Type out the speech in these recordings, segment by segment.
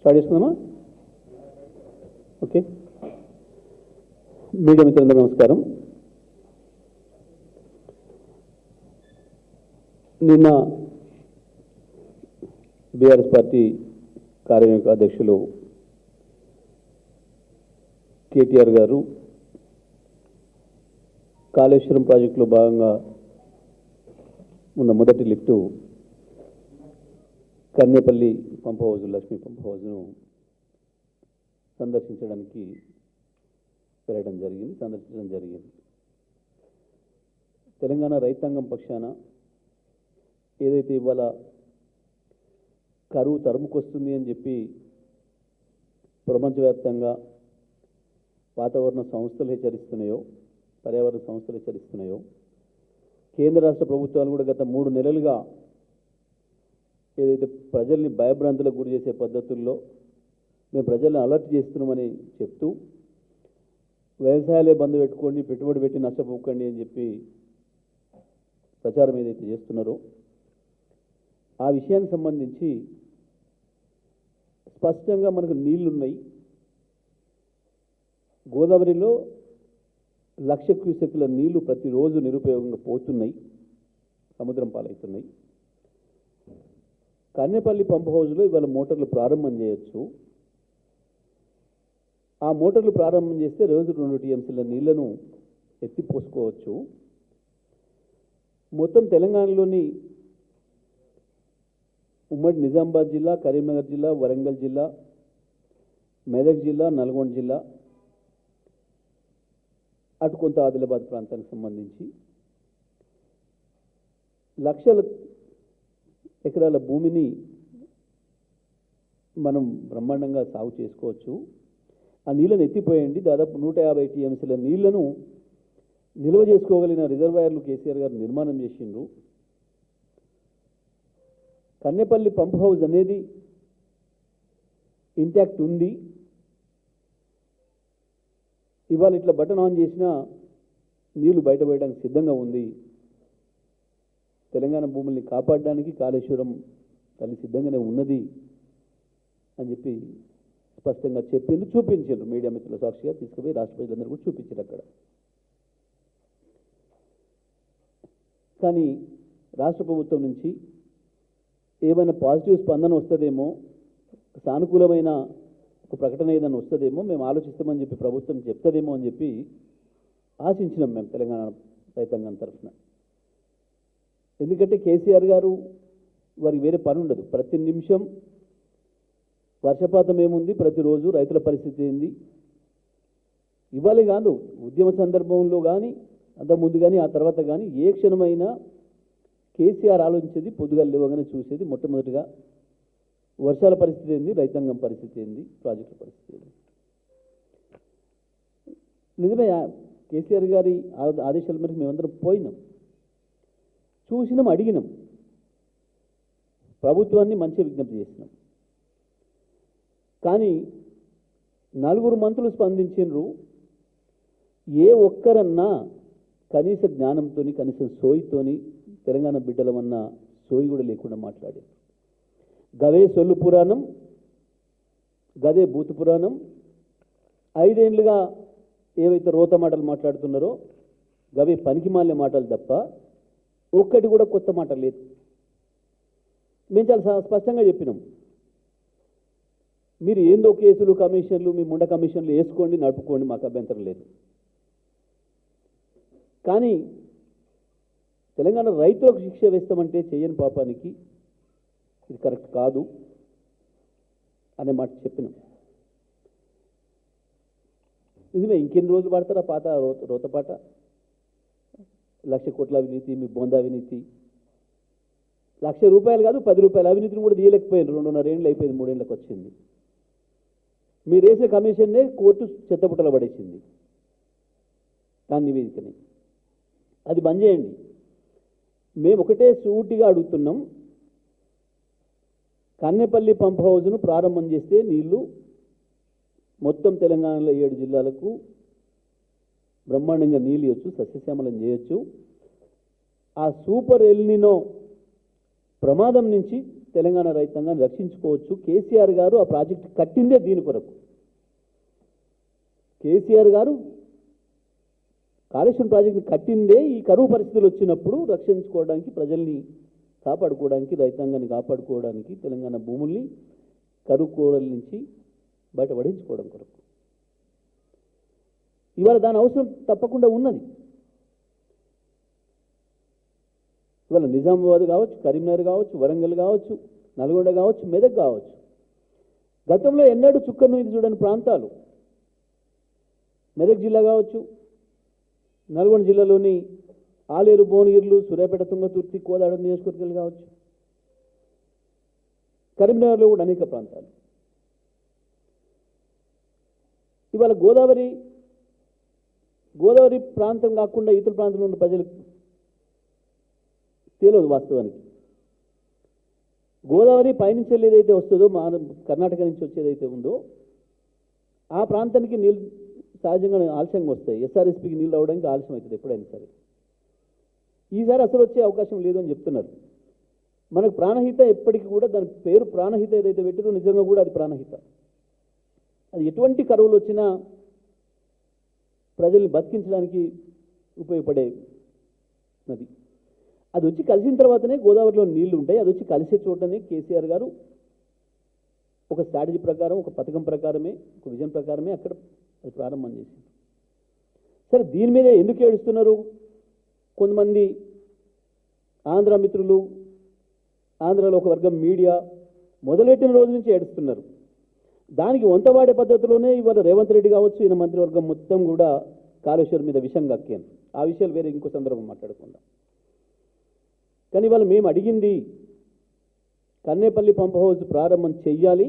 Start చేసుకుందామా? Okay. Media మిత్రులందరూ నమస్కారం. నిన్న బీఆర్ఎస్ పార్టీ కార్యనిర్వాహక అధ్యక్షులు కేటీఆర్ గారు కాళేశ్వరం ప్రాజెక్టులో భాగంగా ఉన్న మొదటి lift Kannepalli pump house, Lakshmi pump హౌజ్ను సందర్శించడం జరిగింది. తెలంగాణ రైతాంగం పక్షాన ఏదైతే ఇవాళ కరువు తరుముకొస్తుంది అని చెప్పి ప్రపంచవ్యాప్తంగా వాతావరణ సంస్థలు హెచ్చరిస్తున్నాయో, పర్యావరణ సంస్థలు హెచ్చరిస్తున్నాయో, కేంద్ర రాష్ట్ర ప్రభుత్వాలు కూడా గత 3 నెలలుగా ఏదైతే ప్రజల్ని భయభ్రాంతులకు గురి చేసే పద్ధతుల్లో మేము ప్రజల్ని అలర్ట్ చేస్తున్నామని చెప్తూ వ్యవసాయాలే బంద్ పెట్టుకోండి, పెట్టుబడి పెట్టి నష్టపోకండి అని చెప్పి ప్రచారం ఏదైతే చేస్తున్నారో ఆ విషయానికి సంబంధించి స్పష్టంగా మనకు నీళ్లున్నాయి. గోదావరిలో 1,00,000 క్యూసెక్కుల నీళ్లు ప్రతిరోజు నిరుపయోగంగా పోతున్నాయి, సముద్రం పాలవుతున్నాయి. కన్నేపల్లి పంప్ హౌజ్లో ఇవాళ మోటార్లు ప్రారంభం చేయొచ్చు. ఆ మోటార్లు ప్రారంభం చేస్తే రోజు 2 టీఎంసీల నీళ్లను ఎత్తిపోసుకోవచ్చు. మొత్తం తెలంగాణలోని ఉమ్మడి నిజామాబాద్ జిల్లా, కరీంనగర్ జిల్లా, వరంగల్ జిల్లా, మెదక్ జిల్లా, నల్గొండ జిల్లా, అటు కొంత ఆదిలాబాద్ ప్రాంతానికి సంబంధించి లక్షల ఎకరాల భూమిని మనం బ్రహ్మాండంగా సాగు చేసుకోవచ్చు. ఆ నీళ్ళను ఎత్తిపోయండి. దాదాపు 150 టీఎంసీల నీళ్లను నిల్వ చేసుకోగలిగిన రిజర్వాయర్లు కేసీఆర్ గారు నిర్మాణం చేసిండ్రు. కన్నేపల్లి పంప్ హౌజ్ అనేది ఇంటాక్ట్ ఉంది. ఇవాళ ఇట్లా బటన్ ఆన్ చేసినా నీళ్లు బయటపడడానికి సిద్ధంగా ఉంది. తెలంగాణ భూముల్ని కాపాడడానికి కాళేశ్వరం తల్లి సిద్ధంగానే ఉన్నది అని చెప్పి స్పష్టంగా చెప్పిండ్రు, చూపించారు. మీడియా మిత్రుల సాక్షిగా తీసుకుపోయి రాష్ట్ర ప్రజలందరూ కూడా చూపించారు అక్కడ. కానీ రాష్ట్ర ప్రభుత్వం నుంచి ఏమైనా పాజిటివ్ స్పందన వస్తుందేమో, సానుకూలమైన ఒక ప్రకటన ఏదైనా వస్తుందేమో, మేము ఆలోచిస్తామని చెప్పి ప్రభుత్వం చెప్తుందేమో అని చెప్పి ఆశించినాం మేము తెలంగాణ రైతాంగం తరఫున. ఎందుకంటే కేసీఆర్ గారు వారికి వేరే పని ఉండదు. ప్రతి నిమిషం వర్షపాతం ఏముంది, ప్రతిరోజు రైతుల పరిస్థితి ఏంది, ఇవ్వాలి కాదు ఉద్యమ సందర్భంలో కానీ అంతకుముందు కానీ ఆ తర్వాత కానీ ఏ క్షణమైనా కేసీఆర్ ఆలోచించేది పొద్దుగా లేవగానే చూసేది మొట్టమొదటిగా వర్షాల పరిస్థితి ఏంది, రైతాంగం పరిస్థితి ఏంది, ప్రాజెక్టుల పరిస్థితి ఏంది. నిజమే, కేసీఆర్ గారి ఆదేశాల మేరకు మేమందరం పోయినాం, చూసినాం, అడిగినాం, ప్రభుత్వాన్ని మంచిగా విజ్ఞప్తి చేసినాం. కానీ 4 మంత్రులు స్పందించినరు. ఏ ఒక్కరన్నా కనీస జ్ఞానంతో, కనీసం సోయితోని తెలంగాణ బిడ్డలమన్న సోయి కూడా లేకుండా మాట్లాడారు. గదే సొల్లు పురాణం, గదే బూతు పురాణం. 5 ఏళ్లుగా ఏవైతే రోత మాటలు మాట్లాడుతున్నారో గవే పనికిమాలిన మాటలు తప్ప ఒక్కటి కూడా కొత్త మాట లేదు. మేము చాలా స్పష్టంగా చెప్పినాం, మీరు ఏందో కేసులు, కమిషన్లు, మీ ముండ కమిషన్లు వేసుకోండి, నడుపుకోండి, మాకు అభ్యంతరం లేదు. కానీ తెలంగాణ రైతులకు శిక్ష వేస్తామంటే చేయని పాపానికి ఇది కరెక్ట్ కాదు అనే మాట చెప్పినాం. నిజమే, ఇంకెన్ని రోజులు పడతారా పాత రోతపాట? 1,00,000 కోట్ల అవినీతి, మీ బొంద అవినీతి, ₹1,00,000 కాదు 10 రూపాయల అవినీతిని కూడా తీయలేకపోయింది. 2.5 ఏళ్ళు అయిపోయింది, 3 ఏళ్ళకి వచ్చింది. మీరు వేసే కమిషన్నే కోర్టు చెత్తపుట్టలో పడేసింది దాని నివేదికని. అది బంద్ చేయండి. మేము ఒకటే సూటిగా అడుగుతున్నాం, కన్నేపల్లి పంప్ హౌజ్ను ప్రారంభం చేస్తే నీళ్లు మొత్తం తెలంగాణలో 7 జిల్లాలకు బ్రహ్మాండంగా నీళ్ళు ఇవ్వచ్చు, సస్యశ్యామలం చేయొచ్చు. ఆ సూపర్ ఎల్నినో ప్రమాదం నుంచి తెలంగాణ రైతాంగాన్ని రక్షించుకోవచ్చు. కేసీఆర్ గారు ఆ ప్రాజెక్టు కట్టిందే దీని కొరకు. కేసీఆర్ గారు కాళేశ్వరం ప్రాజెక్టుని కట్టిందే ఈ కరువు పరిస్థితులు వచ్చినప్పుడు రక్షించుకోవడానికి, ప్రజల్ని కాపాడుకోవడానికి, రైతాంగాన్ని కాపాడుకోవడానికి, తెలంగాణ భూముల్ని కరువు కోడల నుంచి బయటపడించుకోవడం కొరకు. ఇవాళ దాని అవసరం తప్పకుండా ఉన్నది. ఇవాళ నిజామాబాద్ కావచ్చు, కరీంనగర్ కావచ్చు, వరంగల్ కావచ్చు, నల్గొండ కావచ్చు, మెదక్ కావచ్చు. గతంలో ఎన్నడూ చుక్కను ఇది చూడని ప్రాంతాలు మెదక్ జిల్లా కావచ్చు, నల్గొండ జిల్లాలోని ఆలేరు, భువనగిరిలు, సూర్యాపేట, తుంగతుర్తి, కోదాడ నియోజకవర్గాలు కావచ్చు, కరీంనగర్లో కూడా అనేక ప్రాంతాలు. ఇవాళ గోదావరి ప్రాంతం కాకుండా ఇతర ప్రాంతంలో ఉన్న ప్రజలకు తెలియదు వాస్తవానికి. గోదావరి పైనుంచి ఏదైతే వస్తుందో, కర్ణాటక నుంచి వచ్చేదైతే ఉందో ఆ ప్రాంతానికి నీళ్ళు సహజంగా ఆలస్యంగా వస్తాయి. ఎస్ఆర్ఎస్పీకి నీళ్ళు రావడానికి ఆలస్యం అవుతుంది ఎప్పుడైనా సరే. ఈసారి అసలు వచ్చే అవకాశం లేదు అని చెప్తున్నారు. మనకు ప్రాణహిత ఎప్పటికీ కూడా దాని పేరు ప్రాణహిత ఏదైతే పెట్టిందో నిజంగా కూడా అది ప్రాణహిత. అది ఎటువంటి కరువులు వచ్చినా ప్రజల్ని బతికించడానికి ఉపయోగపడే నది. అది వచ్చి కలిసిన తర్వాతనే గోదావరిలో నీళ్లు ఉంటాయి. అది వచ్చి కలిసే చోటనే కేసీఆర్ గారు ఒక స్ట్రాటజీ ప్రకారం, ఒక పథకం ప్రకారమే, ఒక విజన్ ప్రకారమే అక్కడ అది ప్రారంభం చేసింది. సరే, దీని మీద ఎందుకు ఏడుస్తున్నారు కొంతమంది ఆంధ్ర మిత్రులు, ఆంధ్రాలో ఒక వర్గం మీడియా మొదలెట్టిన రోజు నుంచి ఏడుస్తున్నారు. దానికి వంతవాడే పద్ధతిలోనే ఇవాళ రేవంత్ రెడ్డి కావచ్చు, ఈయన మంత్రివర్గం మొత్తం కూడా కాళేశ్వరం మీద విషం కక్కాను. ఆ విషయాలు వేరే ఇంకో సందర్భం మాట్లాడుకుందాం. కానీ ఇవాళ మేము అడిగింది కన్నేపల్లి పంప్ హౌస్ ప్రారంభం చెయ్యాలి,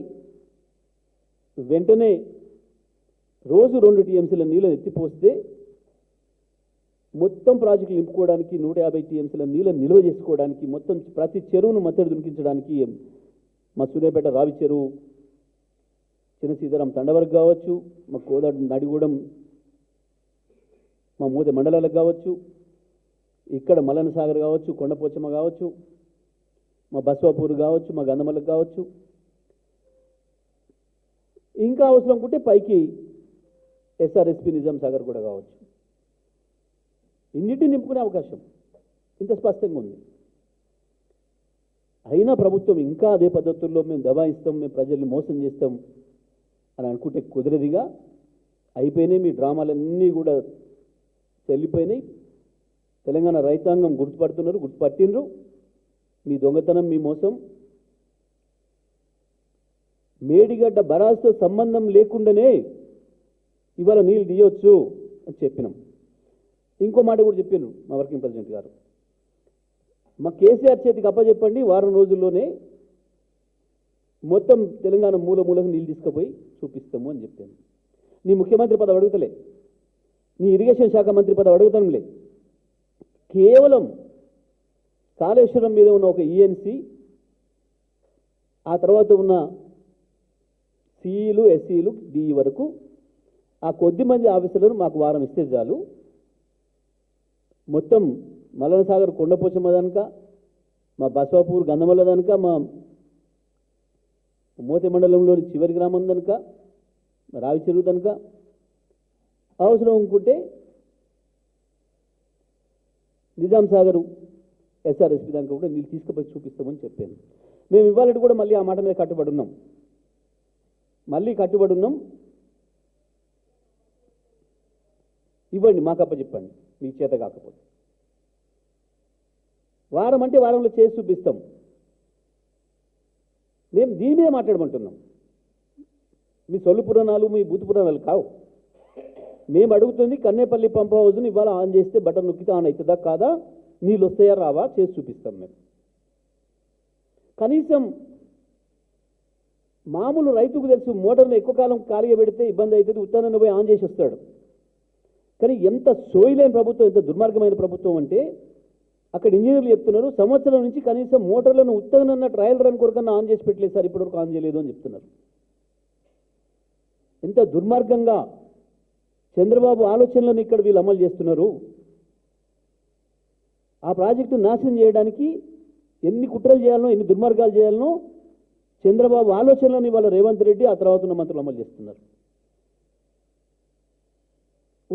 వెంటనే రోజు 2 టీఎంసీల నీళ్ళని ఎత్తిపోస్తే మొత్తం ప్రాజెక్టులు నింపుకోవడానికి, 150 టీఎంసీల నీళ్ళని నిల్వ చేసుకోవడానికి, మొత్తం ప్రతి చెరువును మత్తడి దునికించడానికి మా సూర్యాపేట రావి చెరువు, చిన్న సీతారాం తండవరకు కావచ్చు, మా కోదాడు నడిగూడెం, మా మూత మండలాలకు కావచ్చు, ఇక్కడ మల్లన్న సాగర్ కావచ్చు, కొండపోచమ్మ కావచ్చు, మా బస్వాపూర్ కావచ్చు, మా గంధమలకు కావచ్చు, ఇంకా అవసరం అనుకుంటే పైకి ఎస్ఆర్ఎస్పీ నిజాం సాగర్ కూడా కావచ్చు. ఇన్నిటిని నింపుకునే అవకాశం ఇంత స్పష్టంగా ఉంది. అయినా ప్రభుత్వం ఇంకా అదే పద్ధతుల్లో మేము దబాయిస్తాం, మేము ప్రజల్ని మోసం చేస్తాం అని అనుకుంటే కుదరదిగా. అయిపోయినాయి మీ డ్రామాలన్నీ కూడా చెల్లిపోయినాయి. తెలంగాణ రైతాంగం గుర్తుపడుతున్నారు, గుర్తుపట్టినరు మీ దొంగతనం, మీ మోసం. మేడిగడ్డ బరాజ్తో సంబంధం లేకుండానే ఇవాళ నీళ్ళు తీయొచ్చు అని చెప్పినాం. ఇంకో మాట కూడా చెప్పాను మా వర్కింగ్ ప్రెసిడెంట్ గారు, మా కేసీఆర్ చేతికి అప్పచెప్పండి, వారం రోజుల్లోనే మొత్తం తెలంగాణ మూలకు నీళ్ళు తీసుకుపోయి చూపిస్తాము అని చెప్పాను. నీ ముఖ్యమంత్రి పదవి అడుగుతలే, నీ ఇరిగేషన్ శాఖ మంత్రి పదవి అడుగుతానులే, కేవలం కాళేశ్వరం మీద ఉన్న ఒక ఈఎన్సీ, ఆ తర్వాత ఉన్న సిఈలు, ఎస్సీలు, డిఈ వరకు ఆ కొద్ది మంది ఆఫీసర్లను మాకు వారం ఇస్తే చాలు. మొత్తం మల్లన్న సాగర్, కొండపోచమ్మ దనక, మా బస్వాపూర్, గంధమల్ల దనక, మా మోతే మండలంలోని చివరి గ్రామం దనక, రావి చెరువు దనక, అవసరం అనుకుంటే నిజాం సాగరు, ఎస్ఆర్ఎస్పీ దానికి కూడా నీళ్ళు తీసుకుపోయి చూపిస్తామని చెప్పాను. మేము ఇవాళ కూడా మళ్ళీ ఆ మాట మీద కట్టుబడి ఉన్నాం. ఇవ్వండి, మాకు అప్పచెప్పండి, మీకు చేత కాకపోతే. వారం అంటే వారంలో చేసి చూపిస్తాం. మేము దీని మీద మాట్లాడమంటున్నాం. మీ సొల్లు పురాణాలు, మీ బూతు పురాణాలు కావు. మేము అడుగుతుంది కన్నేపల్లి పంప్ హౌస్ని ఇవాళ ఆన్ చేస్తే బటన్ నొక్కితే ఆన్ అవుతుందా కాదా, నీళ్ళు వస్తాయా రావా, చేసి చూపిస్తాం. మేము కనీసం మామూలు రైతుకు తెలుసు, మోటార్లు ఎక్కువ కాలం ఖాళీగా పెడితే ఇబ్బంది అవుతుంది, ఉత్తరాన్ని పోయి ఆన్ చేసి వస్తాడు. కానీ ఎంత సోయిలేని ప్రభుత్వం, ఎంత దుర్మార్గమైన ప్రభుత్వం అంటే అక్కడ ఇంజనీర్లు చెప్తున్నారు, సంవత్సరం నుంచి కనీసం మోటార్లను ఉత్తగనన్న ట్రయల్ రన్ కొరకన్నా ఆన్ చేసి పెట్టలేదు సార్, ఇప్పటివరకు ఆన్ చేయలేదు అని చెప్తున్నారు. ఎంత దుర్మార్గంగా చంద్రబాబు ఆలోచనలను ఇక్కడ వీళ్ళు అమలు చేస్తున్నారు. ఆ ప్రాజెక్టు నాశనం చేయడానికి ఎన్ని కుట్రలు చేయాలనో ఎన్ని దుర్మార్గాలు చేయాలనో చంద్రబాబు ఆలోచనలను ఇవాళ రేవంత్ రెడ్డి ఆ తర్వాత ఉన్న మంత్రులు అమలు చేస్తున్నారు.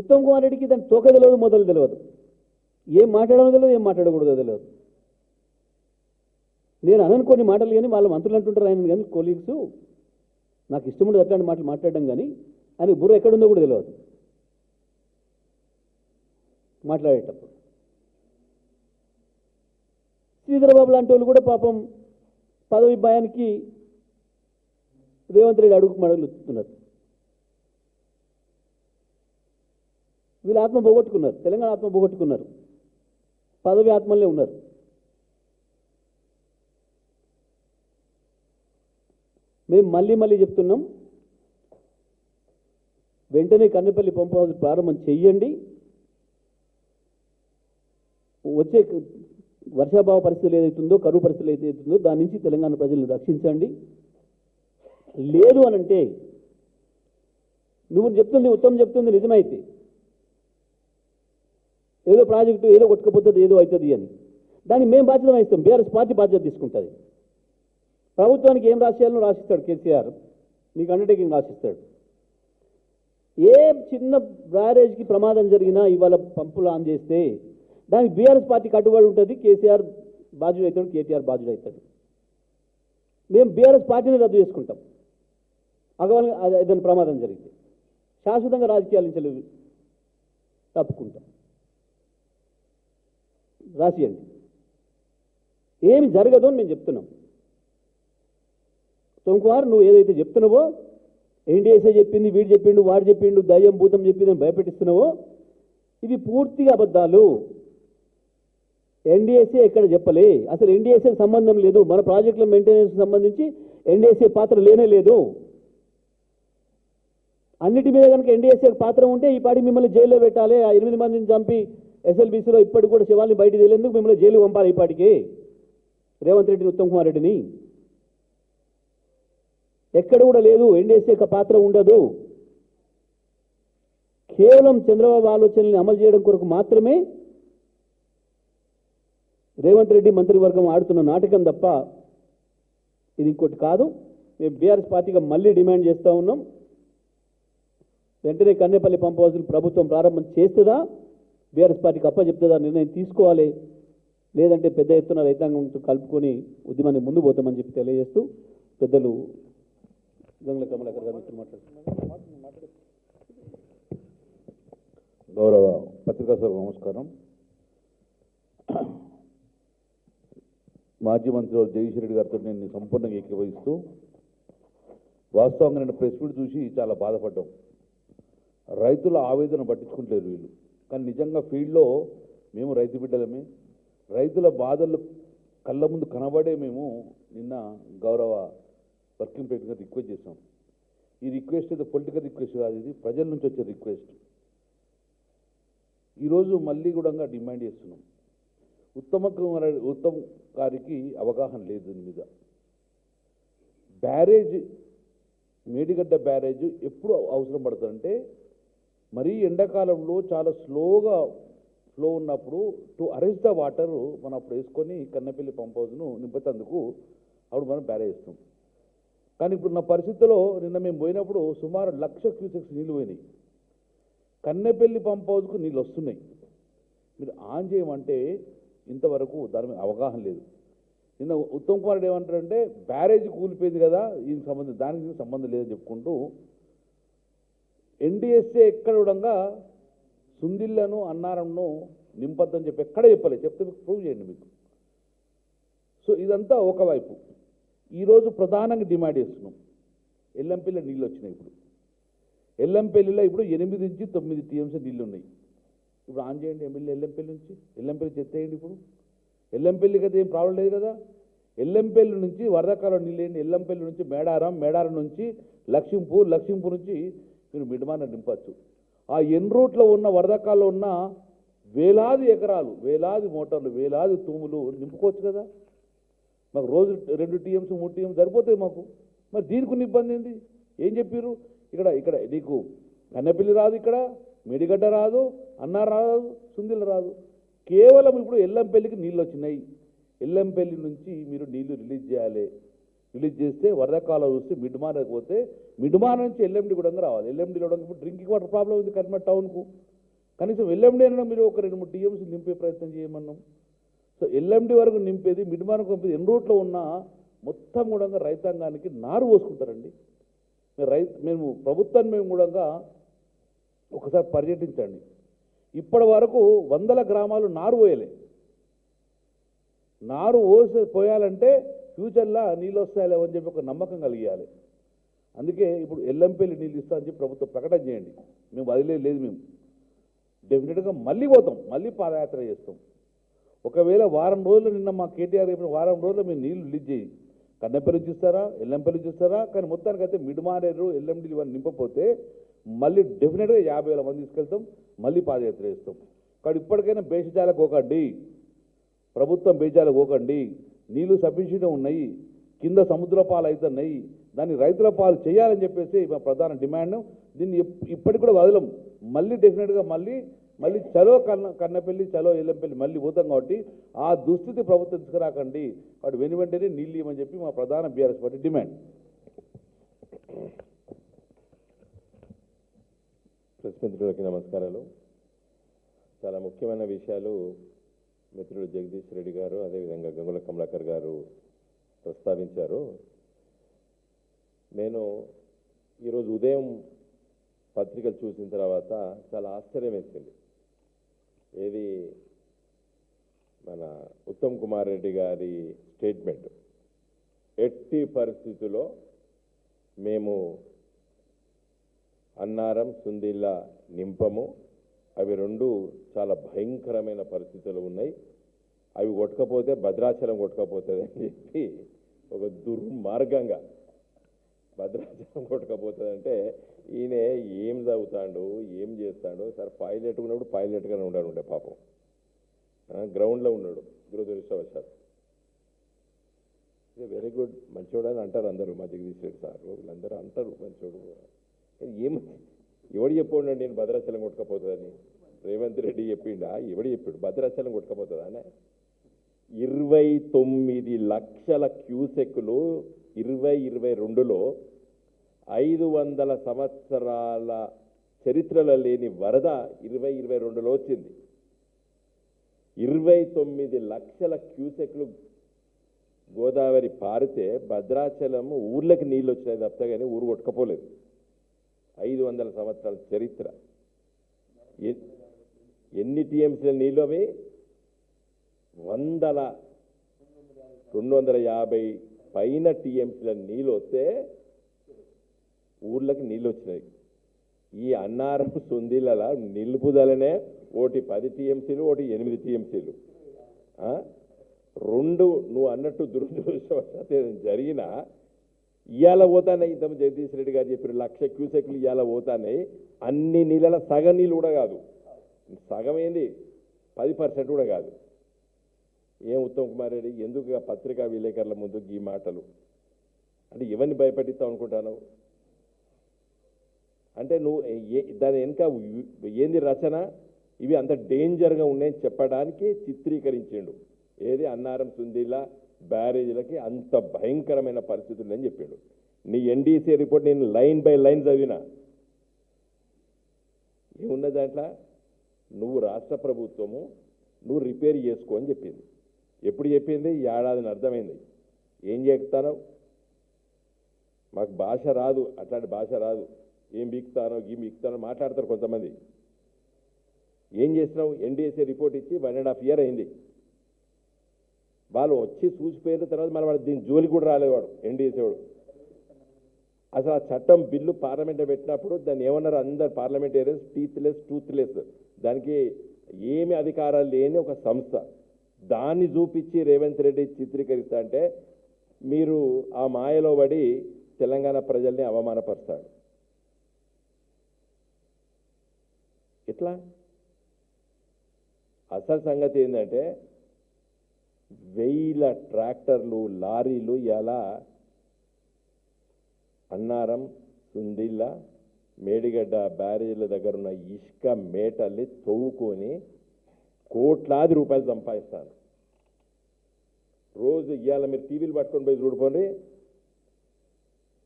ఉత్తమ్ కుమార్ రెడ్డికి దాని తోక తెలియదు, మొదలు తెలియదు, ఏం మాట్లాడడం తెలియదు, ఏం మాట్లాడకూడదో తెలియదు. నేను అనను కొన్ని మాటలు, కానీ వాళ్ళ మంత్రులు అంటుంటారు ఆయన, కానీ కొలీగ్స్ నాకు ఇష్టం ఉండదు అట్లాంటి మాటలు మాట్లాడడం, కానీ ఆయన బుర్ర ఎక్కడుందో కూడా తెలియదు మాట్లాడేటప్పుడు. శ్రీధరబాబు లాంటి వాళ్ళు కూడా పాపం పదవి భయానికి రేవంత్ రెడ్డి అడుగుకు మడుగులు వస్తున్నారు. వీళ్ళు ఆత్మ పోగొట్టుకున్నారు, తెలంగాణ ఆత్మ పోగొట్టుకున్నారు, పదవి ఆత్మలే ఉన్నారు. మేము మళ్ళీ మళ్ళీ చెప్తున్నాం, వెంటనే కన్నెపల్లి పంప్ హౌస్ ప్రారంభం చెయ్యండి. వచ్చే వర్షాభావ పరిస్థితులు ఏదైతుందో, కరువు పరిస్థితులు ఏదైతుందో దాని నుంచి తెలంగాణ ప్రజలను రక్షించండి. లేదు అనంటే నువ్వు చెప్తుంది, ఉత్తమ్ చెప్తుంది నిజమైతే ఏదో ప్రాజెక్టు ఏదో కొట్టుకపోతుంది, ఏదో అవుతుంది అని దానికి మేము బాధ్యత వహిస్తాం. బీఆర్ఎస్ పార్టీ బాధ్యత తీసుకుంటుంది. ప్రభుత్వానికి ఏం రాసేయాలో రాసిస్తాడు కేసీఆర్, నీకు అండర్టేకింగ్ రాసిస్తాడు. ఏ చిన్న బ్యారేజ్కి ప్రమాదం జరిగినా ఇవాళ పంపులు ఆన్ చేస్తే దానికి బీఆర్ఎస్ పార్టీ కట్టుబడి ఉంటుంది. కేసీఆర్ బాధ్యుడు అవుతాడు, కేటీఆర్ బాధ్యుడు అవుతాడు. మేము బీఆర్ఎస్ పార్టీని రద్దు చేసుకుంటాం అగవాళ్ళ ఏదైనా ప్రమాదం జరిగితే. శాశ్వతంగా రాజకీయాల నుంచి తప్పుకుంటాం. రాసియండి, ఏమి జరగదు అని మేము చెప్తున్నాం. సోమకుమార్ నువ్వు ఏదైతే చెప్తున్నావో, ఎన్డీఎస్ఏ చెప్పింది, వీడు చెప్పిండు, వాడు చెప్పిండు, దయ్యం భూతం చెప్పింది అని భయపెట్టిస్తున్నావో ఇవి పూర్తిగా అబద్ధాలు. ఎన్డీఎస్ఏ ఎక్కడ చెప్పలే, అసలు ఎన్డీఎస్ఏకి సంబంధం లేదు. మన ప్రాజెక్టుల మెయింటెనెన్స్ సంబంధించి ఎన్డీఎస్ఏ పాత్ర లేనే లేదు. అన్నిటి మీద కనుక ఎన్డీఎస్ఏకి పాత్ర ఉంటే ఈ పాటి మిమ్మల్ని జైల్లో పెట్టాలి. ఆ 8 మందిని చంపి ఎస్ఎల్బీసీలో ఇప్పటికి కూడా శవాల్ని బయటికి తెలియదు, మిమ్మల్ని జైలు పంపాలి ఈ పాటికి రేవంత్ రెడ్డిని, ఉత్తమ్ కుమార్ రెడ్డిని. ఎక్కడ కూడా లేదు, ఎన్డీఎస్ఏ పాత్ర ఉండదు. కేవలం చంద్రబాబు ఆలోచనల్ని అమలు చేయడం కొరకు మాత్రమే రేవంత్ రెడ్డి మంత్రివర్గం ఆడుతున్న నాటకం తప్ప ఇది ఇంకోటి కాదు. మేము బీఆర్ఎస్ పార్టీగా మళ్ళీ డిమాండ్ చేస్తూ ఉన్నాం, వెంటనే కన్నెపల్లి పంప్ హౌస్లు ప్రభుత్వం ప్రారంభం చేస్తుందా, బీఆర్ఎస్ పార్టీకి అప్పచెప్తుందా నిర్ణయం తీసుకోవాలి. లేదంటే పెద్ద ఎత్తున రైతాంగంతో కలుపుకొని ఉద్యమాన్ని ముందు పోతామని చెప్పి తెలియజేస్తూ పెద్దలు గంగుల కమలాకర్ గారు మాట్లాడుతున్నారు. గౌరవ పత్రికా సభ నమస్కారం. మాజీ మంత్రి జగదీశ్వర్ రెడ్డి గారితో నేను సంపూర్ణంగా ఏకీభవిస్తూ, వాస్తవంగా నేను ప్రెస్ మీట్ చూసి చాలా బాధపడ్డాం. రైతుల ఆవేదన పట్టించుకుంటలేరు వీళ్ళు, కానీ నిజంగా ఫీల్డ్లో మేము రైతు బిడ్డలమే. రైతుల బాధలు కళ్ళ ముందు కనబడే మేము నిన్న గౌరవ వర్కింగ్ ప్రెసిడెంట్ రిక్వెస్ట్ చేస్తాం. ఈ రిక్వెస్ట్ అయితే పొలిటికల్ రిక్వెస్ట్ కాదు, ఇది ప్రజల నుంచి వచ్చే రిక్వెస్ట్. ఈరోజు మళ్ళీ కూడా డిమాండ్ చేస్తున్నాం. ఉత్తమ్ గారికి అవగాహన లేదు దీని మీద. బ్యారేజ్, మేడిగడ్డ బ్యారేజ్ ఎప్పుడు అవసరం పడుతుందంటే మరీ ఎండాకాలంలో చాలా స్లోగా ఫ్లో ఉన్నప్పుడు టు అరెస్ట్ ద వాటర్ మనం అప్పుడు వేసుకొని కన్నెపల్లి పంప్ హౌస్ను నింపేందుకు అప్పుడు మనం బ్యారేజ్ ఇస్తాం. కానీ ఇప్పుడు నా పరిస్థితిలో నిన్న మేము పోయినప్పుడు సుమారు 1,00,000 క్యూసెక్స్ నీళ్ళు పోయినాయి. కన్నెపల్లి పంప్ హౌస్కు నీళ్ళు వస్తున్నాయి. మీరు ఆన్ చేయమంటే ఇంతవరకు దాని మీద అవగాహన లేదు. నిన్న ఉత్తమ్ కుమార్ రెడ్డి ఏమంటారంటే బ్యారేజ్ కూలిపోయింది కదా, దీనికి సంబంధం, దానికి సంబంధం లేదని చెప్పుకుంటూ ఎన్డీఎస్ఏ ఎక్కడ కూడా సుందిళ్లను అన్నారంను నింపద్దని చెప్పి ఎక్కడ చెప్పలేదు. చెప్తే మీకు ప్రూవ్ చేయండి మీకు. సో ఇదంతా ఒకవైపు. ఈరోజు ప్రధానంగా డిమాండ్ చేస్తున్నాం, ఎల్లంపల్లిలో నీళ్ళు వచ్చినాయి. ఇప్పుడు ఎల్లంపల్లిలో ఇప్పుడు 8 నుంచి 9 టీఎంసీ నీళ్ళు ఉన్నాయి. ఇప్పుడు ఆన్ చేయండి ఎమ్మెల్యే ఎల్లంపల్లి నుంచి, ఎల్లంపల్లి చెత్తేయండి. ఇప్పుడు ఎల్లంపల్లికి అయితే ఏం ప్రాబ్లం లేదు కదా. ఎల్లంపల్లి నుంచి వరదకాలం నీళ్ళు వేయండి. ఎల్లంపల్లి నుంచి మేడారం, మేడారం నుంచి లక్ష్మీపూర్, లక్ష్మీపూర్ నుంచి మీరు మిడ్మాన నింపచ్చు. ఆ ఎన్ రూట్లో ఉన్న వరదకాల్లో ఉన్న వేలాది ఎకరాలు, వేలాది మోటార్లు, వేలాది తూములు నింపుకోవచ్చు కదా. మాకు రోజు 2 టీఎంసీ 3 టీఎంసీ సరిపోతాయి మాకు. మరి దీనికి ఉన్న ఇబ్బంది ఏంది? ఏం చెప్పారు? ఇక్కడ నీకు కన్నెపల్లి రాదు, ఇక్కడ మేడిగడ్డ రాదు, అన్నారం రాదు, సుందిల రాదు. కేవలం ఇప్పుడు ఎల్లంపల్లికి నీళ్ళు వచ్చినాయి. ఎల్లంపల్లి నుంచి మీరు నీళ్లు రిలీజ్ చేయాలి. రిలీజ్ చేస్తే వరదకాలం వస్తే మిడ్మానకు పోతే మిడ్మాన నుంచి ఎల్ఎండి కూడా రావాలి. ఎల్ఎండిలో ఇప్పుడు డ్రింకింగ్ వాటర్ ప్రాబ్లం ఉంది కరీంనగర్ టౌన్కు. కనీసం ఎల్ఎండి అయినా మీరు ఒక 2-3 టీఎంసీ నింపే ప్రయత్నం చేయమన్నాం. సో ఎల్ఎండి వరకు నింపేది మిడ్మానకు పంపేది ఎన్ని రోడ్లో ఉన్నా మొత్తం కూడా రైతాంగానికి నారు పోసుకుంటారండి. మేము ప్రభుత్వాన్ని మేము కూడా ఒకసారి పర్యటించండి. ఇప్పటి వరకు 100 గ్రామాలు నారు పోయలే. నారు పోయాలంటే ఫ్యూచర్లో నీళ్ళు వస్తాయో అని చెప్పి ఒక నమ్మకం కలిగియాలి. అందుకే ఇప్పుడు ఎల్లంపల్లి నీళ్ళు ఇస్తా అని చెప్పి ప్రభుత్వం ప్రకటన చేయండి. మేము వదిలేదు, మేము డెఫినెట్గా మళ్ళీ పోతాం, మళ్ళీ పాదయాత్ర చేస్తాం. ఒకవేళ వారం రోజులు నిన్న మా కేటీఆర్ చెప్పిన వారం రోజులు మీరు నీళ్ళు రిలీజ్ చేయి, కన్నెపల్లి చూస్తారా ఎల్లంపల్లి చూస్తారా, కానీ మొత్తానికైతే మిడ్మానేరు ఎల్ఎండి ఇవన్నీ నింపపోతే మళ్ళీ డెఫినెట్గా 50,000 మంది తీసుకెళ్తాం, మళ్ళీ పాదయాత్ర చేస్తాం. కాబట్టి ఇప్పటికైనా బేషజాలకు పోకండి, ప్రభుత్వం బేజాలకు పోకండి. నీళ్లు సఫిషియెంట్గా ఉన్నాయి, కింద సముద్ర పాలు అవుతున్నాయి, దాన్ని రైతుల పాలు చేయాలని చెప్పేసి మా ప్రధాన డిమాండ్. దీన్ని ఇప్పటికి కూడా వదలం, మళ్ళీ డెఫినెట్గా మళ్ళీ చలో కన్నపల్లి చలో ఎల్లంపల్లి మళ్ళీ పోతాం. కాబట్టి ఆ దుస్థితి ప్రభుత్వం తీసుకురాకండి, వాటి వెంటనే నీళ్ళు ఇవ్వమని చెప్పి మా ప్రధాన బీఆర్ఎస్ పార్టీ డిమాండ్. ప్రెస్ మిత్రులకి నమస్కారాలు. చాలా ముఖ్యమైన విషయాలు మిత్రుడు జగదీష్ రెడ్డి గారు అదేవిధంగా గంగుల కమలాకర్ గారు ప్రస్తావించారు. నేను ఈరోజు ఉదయం పత్రికలు చూసిన తర్వాత చాలా ఆశ్చర్యం వేసింది. ఏది మన ఉత్తమ్ కుమార్ రెడ్డి గారి స్టేట్మెంట్, ఎట్టి పరిస్థితుల్లో మేము అన్నారం సుందిల్లా నింపము, అవి రెండు చాలా భయంకరమైన పరిస్థితులు ఉన్నాయి, అవి కొట్టకపోతే భద్రాచలం కొట్టకపోతుంది అని చెప్పి ఒక దుర్మార్గంగా భద్రాచలం కొట్టకపోతుంది అంటే ఈయన ఏం చదువుతాడు ఏం చేస్తాడు సార్. పైలట్ ఉన్నప్పుడు పైలట్గానే ఉండే పాపం, గ్రౌండ్లో ఉన్నాడు దురదృష్టవశాత్తు. వెరీ గుడ్, మంచోడు అని అంటారు అందరూ, మా జగదీష్ రెడ్డి సార్ వీళ్ళందరూ అంటారు మంచోడు. ఏం ఎవడు చెప్పండి నేను భద్రాచలం కొట్టకపోతుందని? రేవంత్ రెడ్డి చెప్పిండా? ఎవడు చెప్పాడు భద్రాచలం కొట్టకపోతుందా అని? 29 లక్షల క్యూసెక్లు 2022లో 500 సంవత్సరాల చరిత్రలో లేని వరద 2022లో వచ్చింది. 29 లక్షల క్యూసెక్లు గోదావరి పారితే భద్రాచలం ఊర్లకి నీళ్ళు వచ్చినాయి తప్ప కానీ ఊరు కొట్టుకపోలేదు. 500 సంవత్సరాల చరిత్ర. ఎన్ని టీఎంసీల నీళ్ళు? అవి 250 పైన టీఎంసీల నీళ్ళు వస్తే ఊర్లకి నీళ్ళు వచ్చినాయి. ఈ అన్నారం సుందిల నిలుపుదలనే ఒకటి 10 టీఎంసీలు, ఒకటి 8 టీఎంసీలు. రెండు నువ్వు అన్నట్టు దురదృష్టవశాత్తు జరిగిన ఇవాళ పోతాయి. ఇంత జగదీష్ రెడ్డి గారు చెప్పారు 1,00,000 క్యూసెక్లు ఇవాళ పోతాయి. అన్ని నీళ్ళ సగం నీళ్ళు కూడా కాదు, సగం ఏంది 10% కూడా కాదు. ఏం ఉత్తమ్ కుమార్ రెడ్డి ఎందుకు పత్రికా విలేకరుల ముందు ఈ మాటలు? అంటే ఎవరిని భయపెట్టిస్తావు అనుకుంటాను? అంటే నువ్వు దాని వెనుక ఏంది రచన? ఇవి అంత డేంజర్గా ఉన్నాయని చెప్పడానికి చిత్రీకరించిండు. ఏది అన్నారం సుందిల్లా బ్యారేజీలకి అంత భయంకరమైన పరిస్థితులు అని చెప్పాడు. నీ ఎన్డీసీ రిపోర్ట్ నేను లైన్ బై లైన్ చదివినా. ఏమున్నది దాంట్లో? నువ్వు రాష్ట్ర ప్రభుత్వము నువ్వు రిపేర్ చేసుకో అని చెప్పింది. ఎప్పుడు చెప్పింది? ఏడాదిని అర్థమైంది. ఏం చెప్తానో మాకు భాష రాదు, అట్లాంటి భాష రాదు. ఏం బీక్తానో గీ బీక్తానో మాట్లాడతారు కొంతమంది. ఏం చేసినావు? ఎన్డీఎస్ఏ రిపోర్ట్ ఇచ్చి 1.5 year అయింది. వాళ్ళు వచ్చి చూసిపోయిన తర్వాత మన వాడు దీని జోలి కూడా రాలేవాడు ఎన్డీఎస్ఏ వాడు. అసలు ఆ చట్టం బిల్లు పార్లమెంట్లో పెట్టినప్పుడు దాన్ని ఏమన్నారు అందరు పార్లమెంటేరియన్స్? టూత్లెస్, దానికి ఏమి అధికారాలు లేని ఒక సంస్థ. దాన్ని చూపించి రేవంత్ రెడ్డి చిత్రీకరిస్తా అంటే మీరు ఆ మాయలో పడి తెలంగాణ ప్రజల్ని అవమానపరుస్తాడు. ఎట్లా? అసలు సంగతి ఏంటంటే 1000 ట్రాక్టర్లు లారీలు ఇలా అన్నారం సుందిల్ల మేడిగడ్డ బ్యారేజీల దగ్గర ఉన్న ఇసుక మేటల్ని తవ్వుకొని కోట్లాది రూపాయలు సంపాదిస్తాను. రోజు ఇవాళ మీరు టీవీలు పట్టుకొని పోయి చూడుకోండి,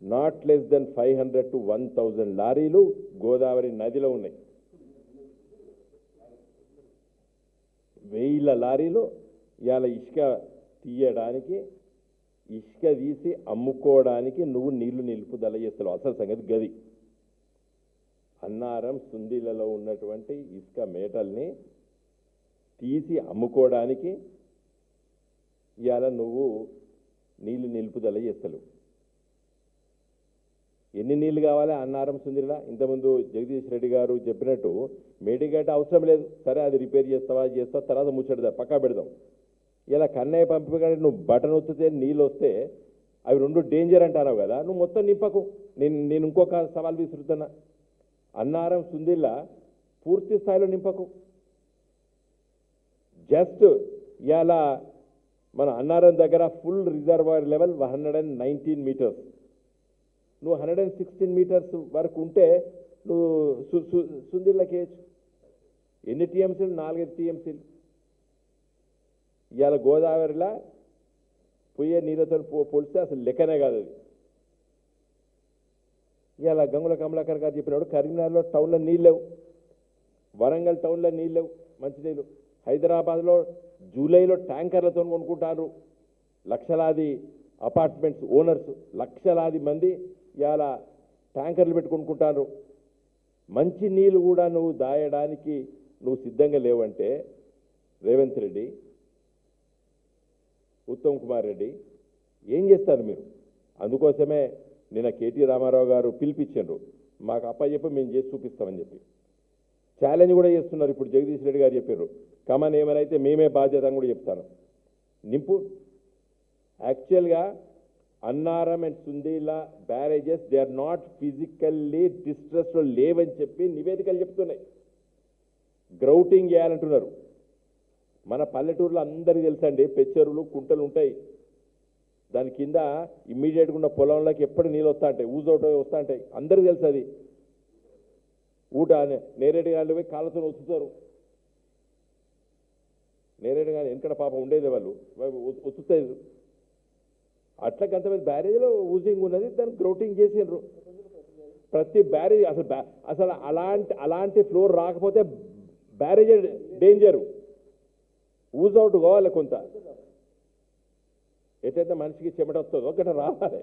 నాట్ లెస్ దెన్ 500 to 1000 లారీలు గోదావరి నదిలో ఉన్నాయి. 1000 లారీలు ఇవాళ ఇసుక తీయడానికి, ఇసుక తీసి అమ్ముకోవడానికి నువ్వు నీళ్లు నిలుపుదల చేస్తావు. అసలు సంగతి గది. అన్నారం సుందీలలో ఉన్నటువంటి ఇసుక మేటల్ని తీసి అమ్ముకోవడానికి ఇవాళ నువ్వు నీళ్లు నిలుపుదల చేస్తావు. ఎన్ని నీళ్లు కావాలి అన్నారం సుందీల? ఇంతకుముందు జగదీష్ రెడ్డి గారు చెప్పినట్టు మేడిగడ్డ అవసరం లేదు, సరే అది రిపేర్ చేస్తావా తర్వాత ముచ్చట పక్కా పెడదాం. ఇలా కన్నయ్య పంపి కానీ నువ్వు బటన్ ఒత్తితే నీళ్ళు వస్తే అవి రెండు డేంజర్ అంటున్నావు కదా, నువ్వు మొత్తం నింపకు. నేను ఇంకొక సవాల్ విసురుతున్నా, అన్నారం సుందీల పూర్తి స్థాయిలో నింపకు. జస్ట్ ఇలా మన అన్నారం దగ్గర ఫుల్ రిజర్వాయర్ లెవెల్ 119 మీటర్స్, నువ్వు 116 మీటర్స్ వరకు ఉంటే నువ్వు సుందీళ్ళకి వేయచ్చు. ఎన్ని టీఎంసీలు? 4 టీఎంసీలు. ఇవాళ గోదావరిలో పోయే నీళ్ళతో పోలిస్తే అసలు లెక్కనే కాదు అది. ఇవాళ గంగుల కమలాకర్ గారు చెప్పినప్పుడు కరీంనగర్లో టౌన్లో నీళ్ళు లేవు, వరంగల్ టౌన్లో నీళ్ళు లేవు మంచినీళ్ళు. హైదరాబాద్లో జూలైలో ట్యాంకర్లతో కొనుక్కుంటారు లక్షలాది అపార్ట్మెంట్స్ ఓనర్స్, లక్షలాది మంది ఇవాళ ట్యాంకర్లు పెట్టుకొనుక్కుంటారు. మంచి నీళ్ళు కూడా నువ్వు దాయడానికి నువ్వు సిద్ధంగా లేవంటే రేవంత్ రెడ్డి, ఉత్తమ్ కుమార్ రెడ్డి ఏం చేస్తారు మీరు? అందుకోసమే నిన్న కేటీ రామారావు గారు పిలిపించారు, మాకు అప్పచెప్పి మేము చేసి చూపిస్తామని చెప్పి ఛాలెంజ్ కూడా చేస్తున్నారు. ఇప్పుడు జగదీష్ రెడ్డి గారు చెప్పారు, కమన్ ఏమైనా మేమే బాధ్యత అని కూడా చెప్తాను. నింపు. యాక్చువల్గా Annaram and Sundilla barrages they are not physically డిస్ట్రెస్లో లేవని చెప్పి నివేదికలు చెప్తున్నాయి. గ్రౌటింగ్ చేయాలంటున్నారు. మన పల్లెటూరులో అందరికీ తెలుసండి, పెచ్చెరువులు కుంటలు ఉంటాయి, దాని కింద ఇమ్మీడియట్గా ఉన్న పొలంలోకి ఎప్పుడు నీళ్ళు వస్తూ ఉంటాయి, ఊజౌట్ వస్తూ ఉంటాయి, అందరికీ తెలుసు అది. ఊట నేరేడు గాళ్ళు పోయి కాళ్ళతో వస్తుతారు. నేరేడు కానీ వెనకడ పాపం ఉండేది, వాళ్ళు వస్తుతాయి. అట్లా కొంతమంది బ్యారేజ్లో ఊజింగ్ ఉన్నది, దాన్ని గ్రౌటింగ్ చేసిండ్రు. ప్రతి బ్యారేజ్ అసలు అలాంటి ఫ్లోర్ రాకపోతే బ్యారేజ్ డేంజరు, ఊజ్ అవుట్ కావాలి. కొంత ఎట్లయితే మనిషికి చెమట వస్తుందో ఒకటి రావాలి,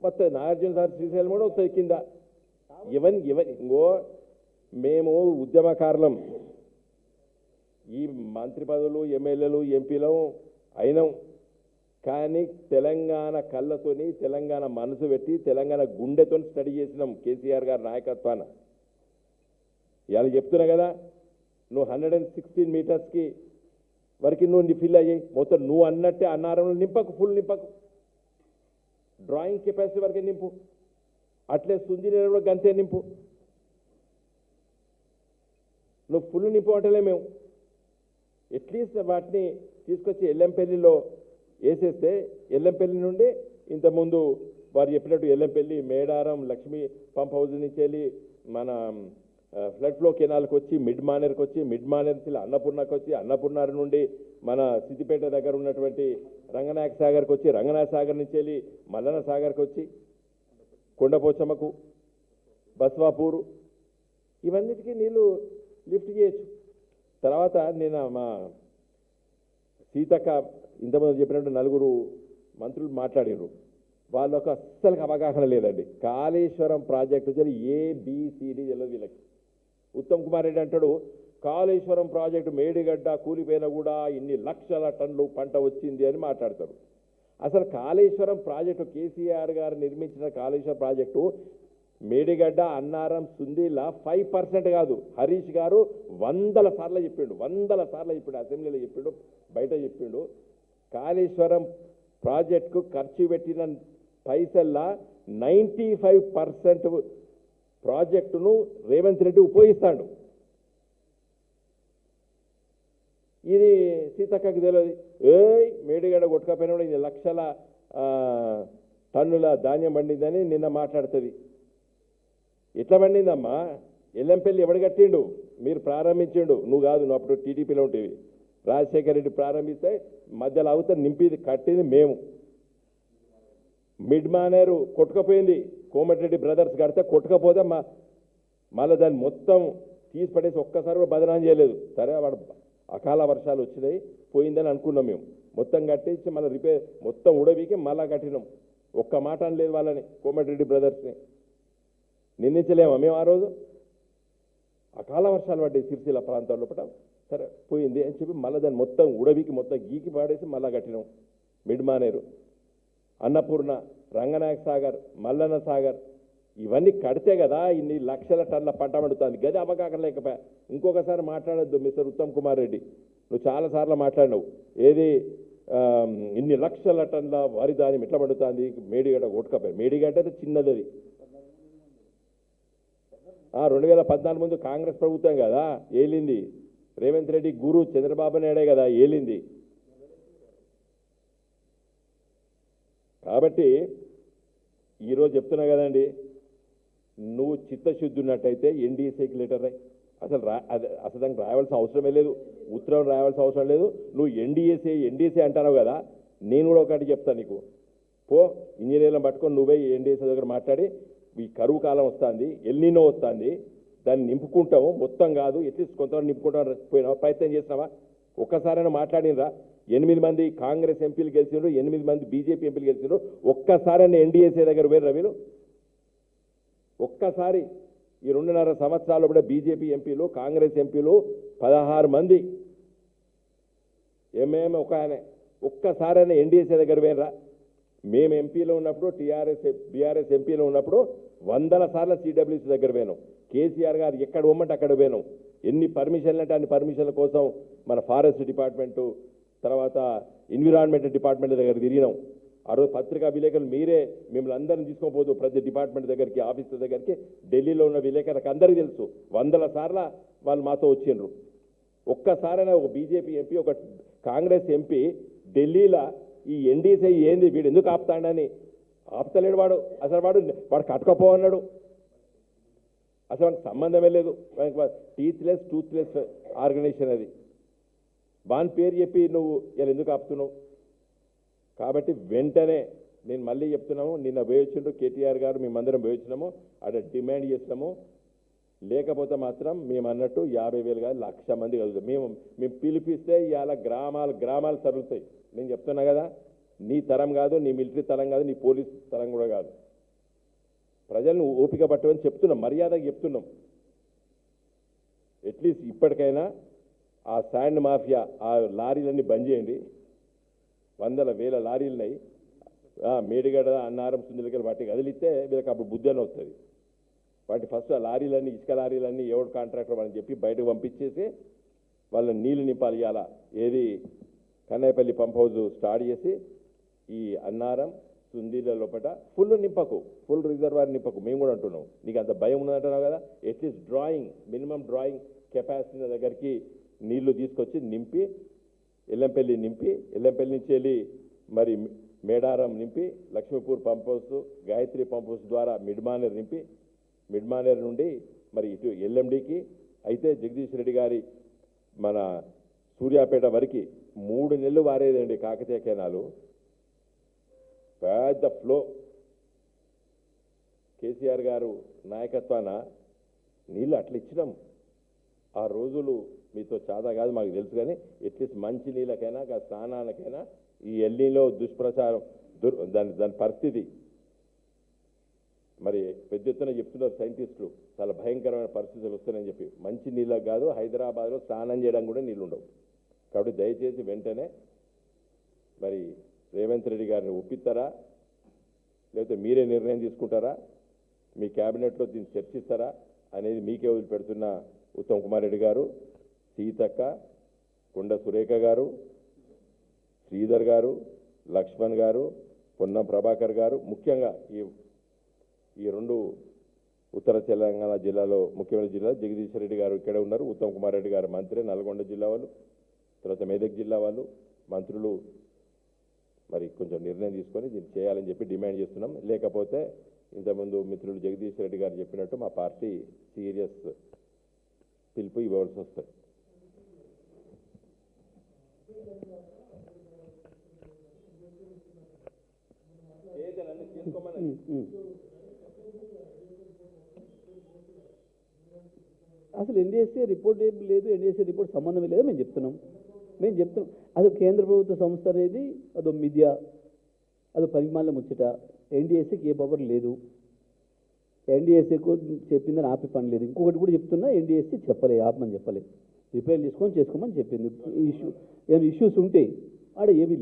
వస్తుంది. నాగార్జున సార్ శ్రీశైలం కూడా వస్తుంది కింద. ఇంకో మేము ఉద్యమకారులం, ఈ మంత్రి పదవులు ఎమ్మెల్యేలు ఎంపీలు అయినాం, కానీ తెలంగాణ కళ్ళతోని తెలంగాణ మనసు పెట్టి తెలంగాణ గుండెతో స్టడీ చేసినాం కేసీఆర్ గారి నాయకత్వాన. ఇవాళ చెప్తున్నా కదా, నువ్వు 116 మీటర్స్కి వరకు నువ్వు ఫిల్ అయ్యాయి. మొత్తం నువ్వు అన్నట్టే అన్నారంలో నింపకు, ఫుల్ నింపకు, డ్రాయింగ్ కెపాసిటీ వరకే నింపు. అట్లే సుందీలో కూడా గంతే నింపు. నువ్వు ఫుల్ నింపు అంటలే మేము. అట్లీస్ట్ వాటిని తీసుకొచ్చి ఎల్లంపల్లిలో వేసేస్తే ఎల్లంపల్లి నుండి ఇంతకుముందు వారు చెప్పినట్టు ఎల్లంపల్లి, మేడారం, లక్ష్మీ పంప్ హౌస్ నుంచి వెళ్ళి మన ఫ్లడ్ ఫ్లో కెనాల్కి వచ్చి మిడ్ మానేర్కి వచ్చి, మిడ్ మానేర్ నుంచి అన్నపూర్ణకి వచ్చి, అన్నపూర్ణ నుండి మన సిద్దిపేట దగ్గర ఉన్నటువంటి రంగనాయక సాగర్కి వచ్చి, రంగనాయక సాగర్ నుంచి వెళ్ళి మల్లన్న సాగర్కి వచ్చి, కొండపోచమ్మకు, బస్వాపూరు, ఇవన్నిటికీ నీళ్ళు లిఫ్ట్ చేయొచ్చు. తర్వాత నేను మా సీతక్క ఇంతమంది చెప్పినట్టు 4 మంత్రులు మాట్లాడారు. వాళ్ళకు అస్సలు అవగాహన లేదండి. కాళేశ్వరం ప్రాజెక్టు వచ్చి ABCD తెలియదు వీళ్ళకి. ఉత్తమ్ కుమార్ రెడ్డి అంటాడు, కాళేశ్వరం ప్రాజెక్టు మేడిగడ్డ కూలిపోయినా కూడా ఇన్ని లక్షల టన్నులు పంట వచ్చింది అని మాట్లాడతారు. అసలు కాళేశ్వరం ప్రాజెక్టు, కేసీఆర్ గారు నిర్మించిన కాళేశ్వరం ప్రాజెక్టు మేడిగడ్డ, అన్నారం, సుందీల 5% కాదు. హరీష్ గారు 100 సార్లు చెప్పిండు, 100 సార్లు చెప్పిండు, అసెంబ్లీలో చెప్పిండు, బయట చెప్పిండు. కాళేశ్వరం ప్రాజెక్టుకు ఖర్చు పెట్టిన పైసల్లా 95% ప్రాజెక్టును రేవంత్ రెడ్డి ఉపయోగిస్తాడు. ఇది సీతక్కకి తెలియదు. మేడిగడ్డ కొట్టుకపోయినా కూడా ఇది లక్షల టన్నుల ధాన్యం పండిందని నిన్న మాట్లాడుతుంది. ఎట్లా పండిందమ్మా? ఎల్లంపల్లి ఎవడు కట్టిండు? మీరు ప్రారంభించిండు, నువ్వు కాదు, నువ్వు అప్పుడు టీడీపీలో ఉంటేవి. రాజశేఖర రెడ్డి ప్రారంభిస్తే మధ్యలో అవత నింపేది కట్టింది మేము. మిడ్ మానేరు కొట్టుకపోయింది, కోమటిరెడ్డి బ్రదర్స్ కడితే కొట్టుకపోతే మళ్ళీ దాన్ని మొత్తం తీసి పడేసి ఒక్కసారి కూడా బదనాం చేయలేదు. సరే వాడు అకాల వర్షాలు వచ్చినాయి పోయిందని అనుకున్నాం మేము. మొత్తం కట్టించి మళ్ళీ రిపేర్ మొత్తం ఉడవికి మళ్ళా కట్టినాం. ఒక్క మాట అనలేదు వాళ్ళని, కోమటిరెడ్డి బ్రదర్స్ని నిందించలేమా మేము ఆ రోజు? అకాల వర్షాలు పడ్డాయి సిరిసిల్ల ప్రాంతాల్లో పట, సరే పోయింది అని చెప్పి మళ్ళీ దాన్ని మొత్తం ఉడవికి మొత్తం గీకి పాడేసి మళ్ళా కట్టినాం. మిడ్ మానేరు, అన్నపూర్ణ, రంగనాయక సాగర్, మల్లన్న సాగర్ ఇవన్నీ కడితే కదా ఇన్ని లక్షల టన్నుల పంట పండుతుంది. గది అవగాహన లేకపోయా. ఇంకొకసారి మాట్లాడొద్దు మిస్టర్ ఉత్తమ్ కుమార్ రెడ్డి, నువ్వు చాలాసార్లు మాట్లాడినావు. ఏది ఇన్ని లక్షల టన్నుల వరి ధాన్యం ఎట్లా పండుతుంది, మేడిగడ్డ కొట్టుకపోయి. మేడిగడ్డ అయితే చిన్నది, అది 2014 ముందు కాంగ్రెస్ ప్రభుత్వం కదా ఏలింది. రేవంత్ రెడ్డి గురు చంద్రబాబు నాయుడే కదా ఏలింది. కాబట్టి ఈరోజు చెప్తున్నా కదండి, నువ్వు చిత్తశుద్ధి ఉన్నట్టయితే ఎన్డీఏసీకి లెటర్ రాయి. అసలు అసలు దానికి రాయాల్సిన అవసరమే లేదు, ఉత్తరం రాయాల్సిన అవసరం లేదు. నువ్వు ఎన్డీఏసీ అంటున్నావు కదా, నేను కూడా ఒకటి చెప్తాను నీకు. పో ఇంజనీర్లను పట్టుకొని నువ్వే ఎన్డీఏసీ దగ్గర మాట్లాడి, ఈ కరువు కాలం వస్తుంది, ఎల్నినో వస్తుంది, దాన్ని నింపుకుంటాము. మొత్తం కాదు, అట్లీస్ట్ కొంతవరకు నింపుకుంటాం పోయినావా, ప్రయత్నం చేసినావా? ఒక్కసారైనా మాట్లాడినరా? 8 మంది కాంగ్రెస్ ఎంపీలు గెలిచిండ్రు, 8 మంది బీజేపీ ఎంపీలు గెలిచిండ్రు. ఒక్కసారైనా ఎన్డీఏసీ దగ్గర పోయినరా మీరు? ఒక్కసారి ఈ 2.5 సంవత్సరాలు కూడా బీజేపీ ఎంపీలు, కాంగ్రెస్ ఎంపీలు 16 మంది, ఎంఏఎం ఒక ఆయన, ఒక్కసారైనా ఎన్డీఏసీ దగ్గర పోయినరా? మేము ఎంపీలో ఉన్నప్పుడు, బీఆర్ఎస్ ఎంపీలో ఉన్నప్పుడు 100 సార్లు సిడబ్ల్యూసీ దగ్గర పోయినాం. కేసీఆర్ గారు ఎక్కడ పోమంటే అక్కడ పోయినాం. ఎన్ని పర్మిషన్లు అంటే అన్ని పర్మిషన్ల కోసం మన ఫారెస్ట్ డిపార్ట్మెంటు, తర్వాత ఎన్విరాన్మెంట్ డిపార్ట్మెంట్ దగ్గర తిరిగినాం. ఆ రోజు పత్రికా విలేకరులు మీరే మిమ్మల్ని అందరిని తీసుకోపోదు ప్రతి డిపార్ట్మెంట్ దగ్గరికి, ఆఫీసర్ దగ్గరికి. ఢిల్లీలో ఉన్న విలేకరులకు అందరికీ తెలుసు, 100 సార్లు వాళ్ళు మాతో వచ్చిండ్రు. ఒక్కసారైనా ఒక బీజేపీ ఎంపీ, ఒక కాంగ్రెస్ ఎంపీ ఢిల్లీలో ఈ ఎన్డీసీ ఏంది, వీడు ఎందుకు ఆపుతాడని ఆపుతలేడు. అసలు వాడు కట్టుకపోన్నాడు, అసలు వానికి సంబంధమే లేదు. టీచ్లెస్ టూత్లెస్ ఆర్గనైజేషన్ అది. వాని పేరు చెప్పి నువ్వు ఇలా ఎందుకు ఆపుతున్నావు? కాబట్టి వెంటనే నేను మళ్ళీ చెప్తున్నాము, నిన్న వేయొచ్చిండ్రు కేటీఆర్ గారు, మేమందరం వేయొచ్చినాము, అక్కడ డిమాండ్ చేసినాము. లేకపోతే మాత్రం మేము అన్నట్టు 50,000 కాదు 1,00,000 మంది కలుగుతాం. మేము పిలిపిస్తే ఇవాళ గ్రామాలు తరుగుతాయి. నేను చెప్తున్నా కదా, నీ తరం కాదు, నీ మిలిటరీ తరం కాదు, నీ పోలీస్ తరం కూడా కాదు. ప్రజలను ఓపిక పట్టమని చెప్తున్నాం, మర్యాదగా చెప్తున్నాం. అట్లీస్ట్ ఇప్పటికైనా ఆ శాండ్ మాఫియా, ఆ లారీలన్నీ బంద్ చేయండి. 100,000 లారీలు ఉన్నాయి. మేడిగడ్డ, అన్నారం, సుందరగిరి వాటికి కదిలిస్తే వీళ్ళకి అప్పుడు బుద్ధి అని వస్తుంది. వాటి ఫస్ట్ ఆ లారీలన్నీ, ఇసుక లారీలన్నీ ఎవడు కాంట్రాక్టర్ అని చెప్పి బయటకు పంపించేసి వాళ్ళని నీళ్లు నింపాలి. ఇవాళ ఏది కన్నయ్యపల్లి పంప్ హౌస్ స్టార్ట్ చేసి ఈ అన్నారం, సుందీల లోపల ఫుల్ నింపకు, ఫుల్ రిజర్వాయర్ నింపకు. మేము కూడా అంటున్నాం, నీకు అంత భయం ఉన్నదంటున్నావు కదా, అట్లీస్ట్ మినిమం డ్రాయింగ్ కెపాసిటీ దగ్గరికి నీళ్లు తీసుకొచ్చి నింపి, ఎల్లంపల్లి నింపి, ఎల్లంపల్లి నుంచి వెళ్ళి మరి మేడారం నింపి, Lakshmipur pump house, Gayatri pump house ద్వారా మిడ్మానేర్ నింపి, మిడ్మానేర్ నుండి మరి ఇటు ఎల్ఎండికి. అయితే జగదీష్ రెడ్డి గారి మన సూర్యాపేట వరకు 3 నెలలు వారేదండి కాకతీయ కెనాలు. పెద్ద ఫ్లో. కేసీఆర్ గారు నాయకత్వాన నీళ్ళు అట్లా ఇచ్చినాం. ఆ రోజులు మీతో చాలా కాదు మాకు తెలుసు, కానీ అట్లీస్ట్ మంచి నీళ్ళకైనా, స్నానాలకైనా ఈ ఎల్లీలో దుష్ప్రచారం, దాని పరిస్థితి మరి పెద్ద ఎత్తున చెప్తున్నారు సైంటిస్టులు, చాలా భయంకరమైన పరిస్థితులు వస్తున్నాయని చెప్పి. మంచి నీళ్ళకు కాదు, హైదరాబాద్లో స్నానం చేయడానికి కూడా నీళ్ళు ఉండవు. కాబట్టి దయచేసి వెంటనే మరి రేవంత్ రెడ్డి గారిని ఒప్పిస్తారా, లేకపోతే మీరే నిర్ణయం తీసుకుంటారా, మీ క్యాబినెట్లో దీన్ని చర్చిస్తారా అనేది మీకే వదిలిపెడుతున్న ఉత్తమ్ కుమార్ రెడ్డి గారు, సీతక్క, కొండ సురేఖ గారు, శ్రీధర్ గారు, లక్ష్మణ్ గారు, పొన్నం ప్రభాకర్ గారు, ముఖ్యంగా ఈ 2 ఉత్తర తెలంగాణ జిల్లాలో ముఖ్యమైన జిల్లా జగదీష్ రెడ్డి గారు ఇక్కడే ఉన్నారు. ఉత్తమ్ కుమార్ రెడ్డి గారు మంత్రి, నల్గొండ జిల్లా వాళ్ళు, తర్వాత మెదక్ జిల్లా వాళ్ళు, మంత్రులు మరి కొంచెం నిర్ణయం తీసుకొని దీన్ని చేయాలని చెప్పి డిమాండ్ చేస్తున్నాం. లేకపోతే ఇంతకుముందు మిత్రులు జగదీష్ రెడ్డి గారు చెప్పినట్టు మా పార్టీ సీరియస్ పిలుపు ఇవ్వాల్సి వస్తుంది. అసలు ఎన్డీఎస్ఏ రిపోర్ట్ ఏం లేదు, ఎన్డీఎస్ఏ రిపోర్ట్ సంబంధమే లేదు మేము చెప్తున్నాం. అసలు కేంద్ర ప్రభుత్వ సంస్థ అనేది అదో మిథ్య, అదో పరిమాణం ముచ్చట. ఎన్డీఎస్ఏకి ఏ పవర్ లేదు, ఎన్డీఎస్ఏకు చెప్పిందని ఆపే పని లేదు. ఇంకొకటి కూడా చెప్తున్నా, ఎన్డీఎస్ఏ చెప్పలే, ఆపమని చెప్పలే, రిపేర్ చేసుకోమని చెప్పింది. ఏమైనా ఇష్యూస్ ఉంటే ఆడ ఏమీ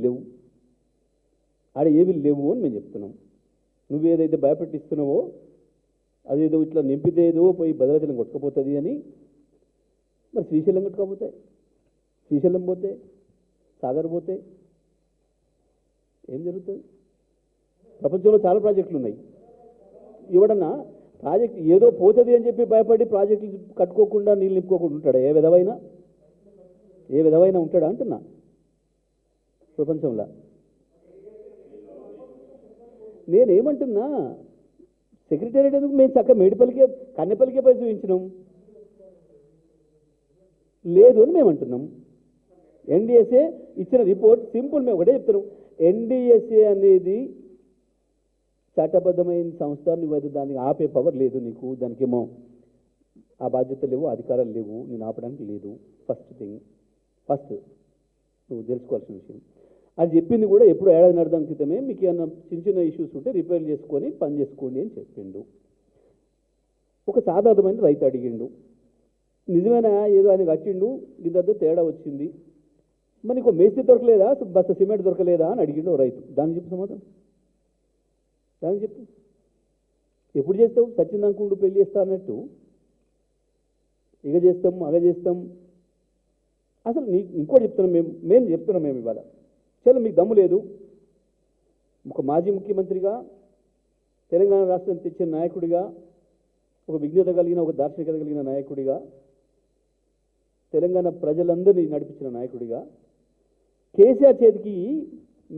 లేవు అని మేము చెప్తున్నాం. నువ్వేదైతే భయపెట్టిస్తున్నావో అదేదో ఇట్లా నింపితే ఏదో పోయి భద్రాచలం కొట్టుకుపోతుంది అని, మరి శ్రీశైలం కొట్టుకపోతాయి, శ్రీశైలం పోతే, సాగర్ పోతే ఏం జరుగుతుంది? ప్రపంచంలో చాలా ప్రాజెక్టులు ఉన్నాయి. ఎవడన్నా ప్రాజెక్ట్ ఏదో పోతుంది అని చెప్పి భయపడి ప్రాజెక్టులు కట్టుకోకుండా నీళ్ళు నింపుకోకుండా ఉంటాడా? ఏ విధమైన ఉంటాడా అంటున్నా ప్రపంచంలో. నేనేమంటున్నా, సెక్రటేరియట్ ఎందుకు? మేము చక్కగా మేడిపల్లికే కన్నెపల్లికే పోయి చూపించినాం, లేదు అని మేము అంటున్నాం. ఎన్డీఎస్ఏ ఇచ్చిన రిపోర్ట్ సింపుల్, మేము ఒకటే చెప్తున్నాం. ఎన్డీఎస్ఏ అనేది చట్టబద్ధమైన సంస్థ, నువ్వు దానికి ఆపే పవర్ లేదు నీకు, దానికేమో ఆ బాధ్యత లేవు, అధికారాలు లేవు, నేను ఆపడానికి లేదు. ఫస్ట్ నువ్వు తెలుసుకోవాల్సిన విషయం. అది చెప్పింది కూడా ఎప్పుడు ఏడాది క్రితమే, మీకు ఏమన్నా చిన్న ఇష్యూస్ ఉంటే రిపేర్ చేసుకొని పని చేసుకోండి అని చెప్పిండు. ఒక సాధారణమైన రైతు అడిగిండు, నిజమైన ఏదో ఆయన కట్టిండు, ఇంత తేడా వచ్చింది, మరి నీకు మేస్త్రి దొరకలేదా, బస్సు సిమెంట్ దొరకలేదా అని అడిగిండు రైతు. దానికి చెప్పు సమాధానం, దానికి చెప్పు. ఎప్పుడు చేస్తావు? సచ్చిందనుకుంటూ పెళ్లి చేస్తా అన్నట్టు ఇక చేస్తాం అగ చేస్తాం. అసలు ఇంకోటి చెప్తున్నాం, మేము చెప్తున్నాం ఇవాళ, చలో మీకు దమ్ము లేదు, ఒక మాజీ ముఖ్యమంత్రిగా, తెలంగాణ రాష్ట్రం తెచ్చిన నాయకుడిగా, ఒక విజ్ఞత కలిగిన, ఒక దార్శనికత కలిగిన నాయకుడిగా, తెలంగాణ ప్రజలందరినీ నడిపించిన నాయకుడిగా, కేసీఆర్ చేతికి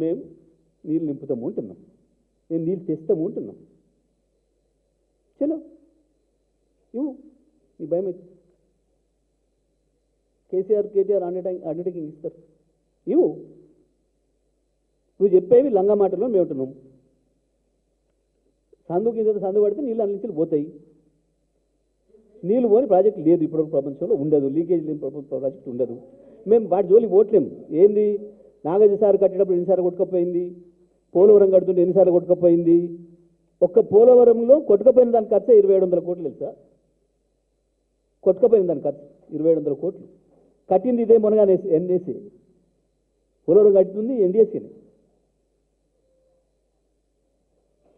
మేము నీళ్ళు నింపుతాము ఉంటున్నాం, మేము నీళ్ళు తెస్తాము ఉంటున్నాం. చలో ఇవ్వు, నీ భయం అయితే కేటీఆర్ అండర్టేకింగ్ ఇస్తారు, ఇవ్వు. నువ్వు చెప్పేవి లంగా మాటల్లో మేము ఉంటున్నాం. సందు పడితే నీళ్ళు అన్నించి పోతాయి. నీళ్ళు పోని ప్రాజెక్ట్ లేదు ఇప్పుడు ప్రపంచంలో, ఉండదు. లీకేజ్ లేని ప్రాజెక్ట్ ఉండదు. మేము వాటి జోలికి పోవట్లేము. ఏంది, నాగార్జున సార్ కట్టేటప్పుడు ఎన్నిసార్లు కొట్టుకపోయింది, పోలవరం కడుతుంటే ఎన్నిసార్లు కొట్టుకపోయింది. ఒక్క పోలవరంలో కొట్టుకపోయిన దాని ఖర్చు 2700 కోట్లు తెలుసా? కొట్టుకపోయిన దాని ఖర్చు 2700 కోట్లు. కట్టింది ఇదే మొనగానే ఎన్డీఎస్ఏ, పోలవరం కట్టింది ఎన్డీఎస్ఏని.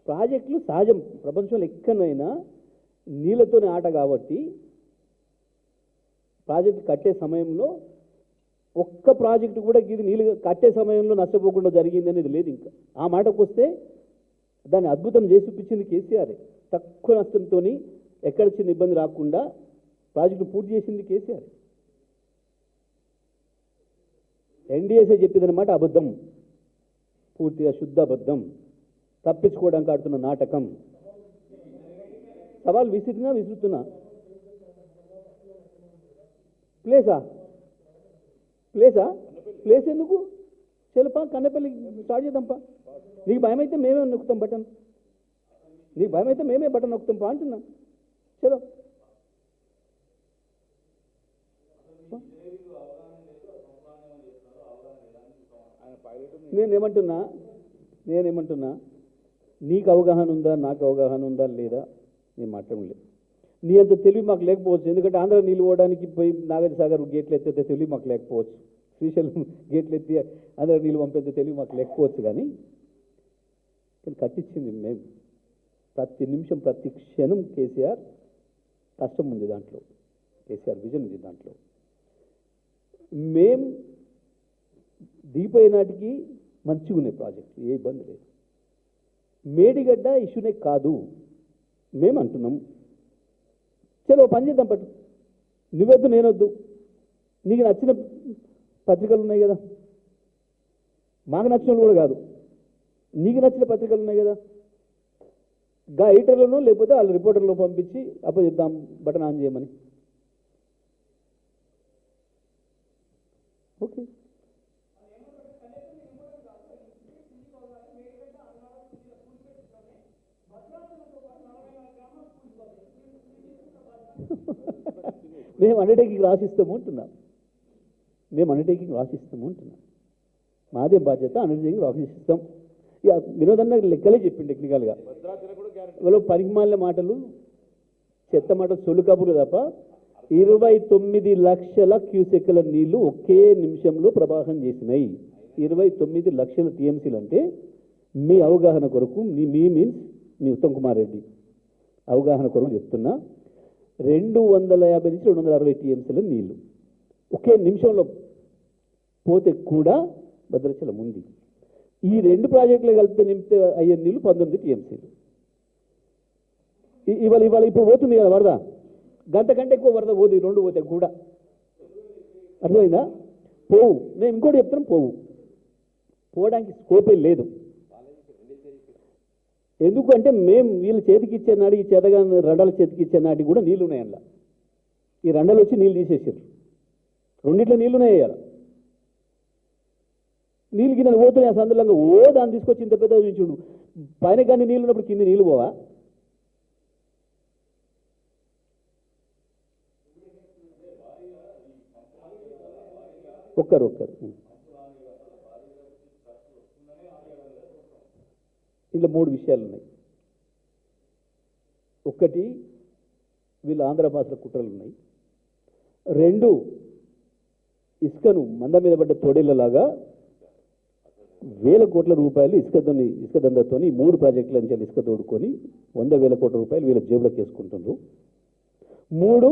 ప్రాజెక్టులు సహజం, ప్రపంచంలో ఎక్కడైనా నీళ్ళతోనే ఆట. కాబట్టి ప్రాజెక్టు కట్టే సమయంలో ఒక్క ప్రాజెక్టు కూడా ఇది నీళ్ళు కట్టే సమయంలో నష్టపోకుండా జరిగింది అనేది లేదు. ఇంకా ఆ మాటకు వస్తే దాన్ని అద్భుతం చేసి చూపించింది కేసీఆర్. తక్కువ నష్టంతో ఎక్కడ చిన్న ఇబ్బంది రాకుండా ప్రాజెక్టు పూర్తి చేసింది కేసీఆర్. ఎన్డీఎస్ఏ చెప్పేదన్నమాట అబద్ధం, పూర్తిగా శుద్ధ అబద్ధం, తప్పించుకోవడానికి ఆడుతున్న నాటకం. సవాల్ విసురుతున్నా. ప్లేస్ ఎందుకు? చెలుపా, కన్నెపల్లి స్టార్ట్ చేద్దాంపా. నీకు భయమైతే మేమే నొక్కుతాం బటన్, నీకు భయమైతే మేమే బటన్ నొక్కుతాం పా అంటున్నా. చలో నేనేమంటున్నా, నీకు అవగాహన ఉందా, నాకు అవగాహన ఉందా లేదా నేను మాట్లాడలేదు. నీ అంత తెలివి మాకు లేకపోవచ్చు. ఎందుకంటే ఆంధ్ర నీళ్ళు పోవడానికి పోయి నాగార్జున సాగర్ గేట్లు ఎత్తే తెలివి మాకు లేకపోవచ్చు, శ్రీశైలం గేట్లు ఎత్తి ఆంధ్ర నీళ్ళు పంపేంత తెలివి మాకు లేకపోవచ్చు. కానీ కట్టించింది మేము. ప్రతి నిమిషం ప్రతి క్షణం కేసీఆర్ కష్టం ఉంది దాంట్లో, కేసీఆర్ విజన్ ఉంది దాంట్లో. మేం దిగిపోయే నాటికి మంచిగా ఉన్నాయి ప్రాజెక్టులు, ఏ ఇబ్బంది లేదు. మేడిగడ్డ ఇష్యూనే కాదు మేము అంటున్నాం. చలో పని చేద్దాం, పట్టు నువ్వొద్దు నేనొద్దు, నీకు నచ్చిన పత్రికలు ఉన్నాయి కదా, మాకు నచ్చిన కూడా కాదు, నీకు నచ్చిన పత్రికలు ఉన్నాయి కదా, గా ఎడిటర్లను లేకపోతే వాళ్ళ రిపోర్టర్లను పంపించి అప్పచెప్దాం బటన్ ఆన్ చేయమని. ఓకే, మేము అండర్టేకింగ్ రాసిస్తాము అంటున్నాం. మేము అండర్టేకింగ్ రాసిస్తాము అంటున్నాం. మాదే బాధ్యత, అండర్టేకింగ్ రాసిస్తాం. ఇక వినోదన్న లెక్కలే చెప్పింది టెక్నికల్గా. ఇవాళ పనికిమాలిన మాటలు, చెత్త మాటలు, సొల్లు కబుర్లు తప్ప 29 లక్షల క్యూసెక్కుల నీళ్లు ఒకే నిమిషంలో ప్రవాహం చేసినాయి. 29 లక్షల టీఎంసీలు అంటే మీ అవగాహన కొరకు, మీ మీన్స్ మీ ఉత్తమ్ కుమార్ రెడ్డి అవగాహన కొరకు చెప్తున్నా, 250 నుంచి 260 టీఎంసీల నీళ్లు ఒకే నిమిషంలో పోతే కూడా భద్రాచలం ఉంది. ఈ 2 ప్రాజెక్టులు కలిపితే నింపితే అయ్యే నీళ్లు 19 టీఎంసీలు. ఇవాళ ఇప్పుడు పోతుంది కదా వరద, గంట కంటే ఎక్కువ వరద పోదు. 2 పోతే కూడా అర్థమైందా? పోవు. నేను ఇంకోటి చెప్తాను, పోవడానికి స్కోపే లేదు. ఎందుకంటే మేము వీళ్ళు చేతికి ఇచ్చే నాడు, ఈ చేతగా రండాల చేతికి ఇచ్చే నాటికి కూడా నీళ్ళు ఉన్నాయి అందులో. ఈ రండలు వచ్చి నీళ్ళు తీసేసారు. రెండిట్లో నీళ్ళు ఉన్నాయి. అయ్యారు నీళ్ళు కింద పోతున్నాయి. సందర్భంగా దాన్ని తీసుకొచ్చి ఇంత పెద్ద చూడు. పైన కానీ నీళ్ళు ఉన్నప్పుడు కింద నీళ్ళు పోవా? ఒక్కరు ఇందులో 3 విషయాలు ఉన్నాయి. ఒకటి, వీళ్ళు ఆంధ్ర భాషల కుట్రలు ఉన్నాయి. 2, ఇసుకను మంద మీద పడ్డ తోడేళ్లలాగా వేల కోట్ల రూపాయలు ఇసుక దందతోని 3 ప్రాజెక్టుల నుంచి ఇసుక తోడుకొని 100,000 కోట్ల రూపాయలు వీళ్ళ జేబులోకి వేసుకుంటున్నారు. 3,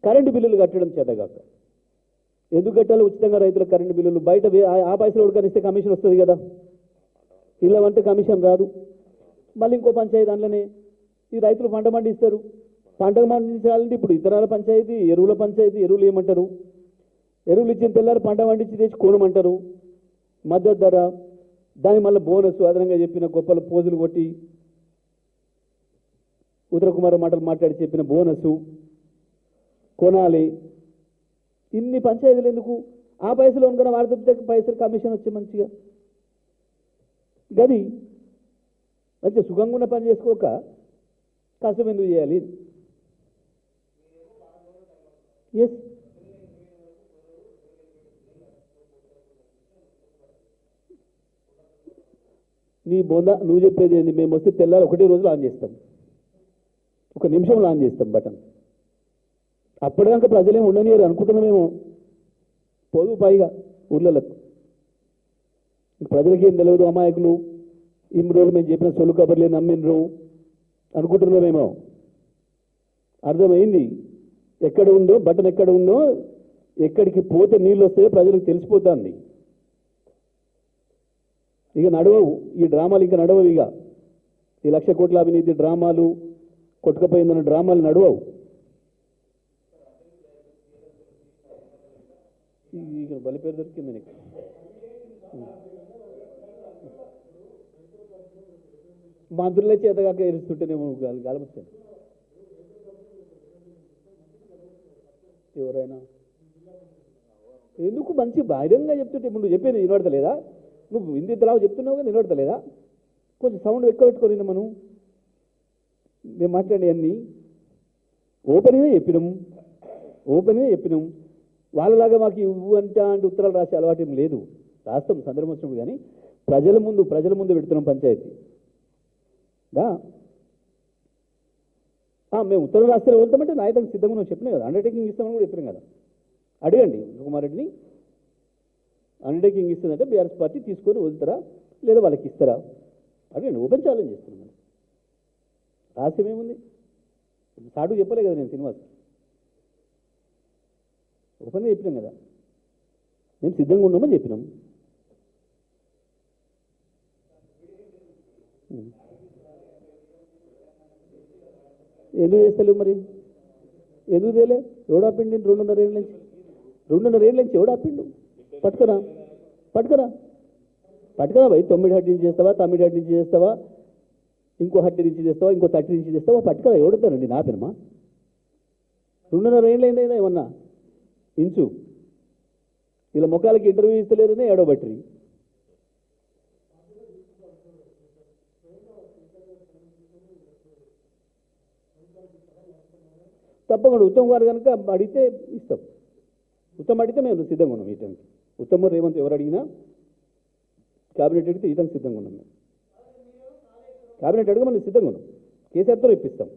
కరెంటు బిల్లులు కట్టడం చేతగాక. ఎందుకు కట్టాలి ఉచితంగా రైతుల కరెంటు బిల్లులు? బయట ఆ పైసలు ఉడకనిస్తే కమిషన్ వస్తుంది కదా, ఇలా అంటే కమిషన్ రాదు. మళ్ళీ ఇంకో పంచాయతీ దాంట్లోనే ఈ రైతులు పంట పండిస్తారు. పంట పండించాలంటే ఇప్పుడు ఇతరాల పంచాయతీ, ఎరువుల పంచాయతీ. ఎరువులు ఏమంటారు? ఎరువులు ఇచ్చిన తెల్లారు పంట పండించి తెచ్చి కొనమంటారు. మద్దతు ధర, దాని మళ్ళీ బోనస్, అదనంగా చెప్పిన గొప్పల పోజులు కొట్టి ఉత్తరకుమార మాటలు మాట్లాడి చెప్పిన బోనసు కొనాలి. ఇన్ని పంచాయతీలు ఎందుకు? ఆ పైసలు అనుకున్న వారి తప్పితే పైసలు కమిషన్ వచ్చి మంచిగా గది మంచిగా సుఖంగా ఉన్న పని చేసుకోక కష్టం ఎందుకు చేయాలి? ఎస్, నీ బొంద నువ్వు చెప్పేది ఏంది? మేము వస్తే తెల్లారి ఒకటే రోజులో ఆన్ చేస్తాం, 1 నిమిషంలో ఆన్ చేస్తాం బటన్. అప్పటిదాకా ప్రజలేం ఉండనియరు అనుకుంటున్నామేమో. పోదు పైగా ఊళ్ళకు ప్రజలకి ఏం తెలియదు, అమాయకులు. ఇన్ని రోజులు మేము చెప్పిన సొల్లు కబర్లే నమ్మినరు అనుకుంటున్నామేమో. అర్థమైంది. ఎక్కడ ఉందో బటన్, ఎక్కడ ఉందో, ఎక్కడికి పోతే నీళ్ళు వస్తాయో ప్రజలకు తెలిసిపోతుంది. ఇక నడవవు ఈ డ్రామాలు, ఇంకా నడవవు. ఇక ఈ 1,00,000 కోట్ల అవినీతి డ్రామాలు, కొట్టుకపోయిందన్న డ్రామాలు నడవవు. ఇక బలిపేరు దొరికింది నీకు. మంత్రులే చేతగాక ఎరుస్తుంటేనేమో గాలబుతాను. ఎవరైనా ఎందుకు మంచి ధైర్యంగా చెప్తుంటే ఇప్పుడు నువ్వు చెప్పేది వినబడతలేదా? నువ్వు ఇంతలాగా చెప్తున్నావు కానీ వినబడతలేదా? కొంచెం సౌండ్ ఎక్కువ పెట్టుకొని మేము మాట్లాడే అన్నీ ఓపెన్గా చెప్పినాం. వాళ్ళలాగా మాకు ఇవ్వు అంటే ఉత్తరాలు రాసే అలవాటు ఏం లేదు. రాస్తాం సందర్భం వచ్చినప్పుడు, కానీ ప్రజల ముందు పెడుతున్నాం పంచాయతీ. మేము ఉత్తరం రాస్తే వెళ్తామంటే నాయకులకు సిద్ధంగా నువ్వు చెప్పినా కదా, అండర్టేకింగ్ ఇస్తామని కూడా చెప్పినాం కదా. అడగండి కుమార్ రెడ్డిని, అండర్టేకింగ్ ఇస్తుందంటే బీఆర్ఎస్ పార్టీ తీసుకొని వెళ్తారా లేదా వాళ్ళకి ఇస్తారా అడగండి. ఓపెన్ ఛాలెంజ్ చేస్తున్నాం. రహస్యం ఏముంది? సాటు చెప్పలే కదా నేను శ్రీనివాస్, ఓపెన్గా చెప్పినాం కదా, మేము సిద్ధంగా ఉన్నామని చెప్పినాం. ఎందుకు చేస్తలేవు మరి? ఎందుకు తేలే? ఎవడు ఆపిండి? 2.5 ఏళ్ళ నుంచి ఎవడు ఆపిండు? పట్టుకురా భయ్. 9 హట్టి నుంచి చేస్తావా, 9 హట్టి నుంచి చేస్తావా, ఇంకో హట్టి నుంచి చేస్తావా, ఇంకో 30 నుంచి చేస్తావా? పట్టుకురా. ఎవడుతానండి నా ఆపినమా? 2.5 ఏళ్ళు అయిందా ఏమన్నా ఇంచు? ఇలా ముఖాలకి ఇంటర్వ్యూ ఇస్తలేరనే ఏడవబట్టి తప్పకుండా ఉత్తమ్ గారు కనుక అడిగితే ఇస్తాం. ఉత్తమ్ అడిగితే మేము సిద్ధంగా ఉన్నాం. ఈ టైంకి ఉత్తమ్ రేవంత్ ఎవరు అడిగినా క్యాబినెట్ అడిగితే ఈ టైంకి సిద్ధంగా ఉన్నాం. మేము క్యాబినెట్ అడిగి మనం సిద్ధంగా ఉన్నాం. కేసీఆర్తో ఇప్పిస్తాం.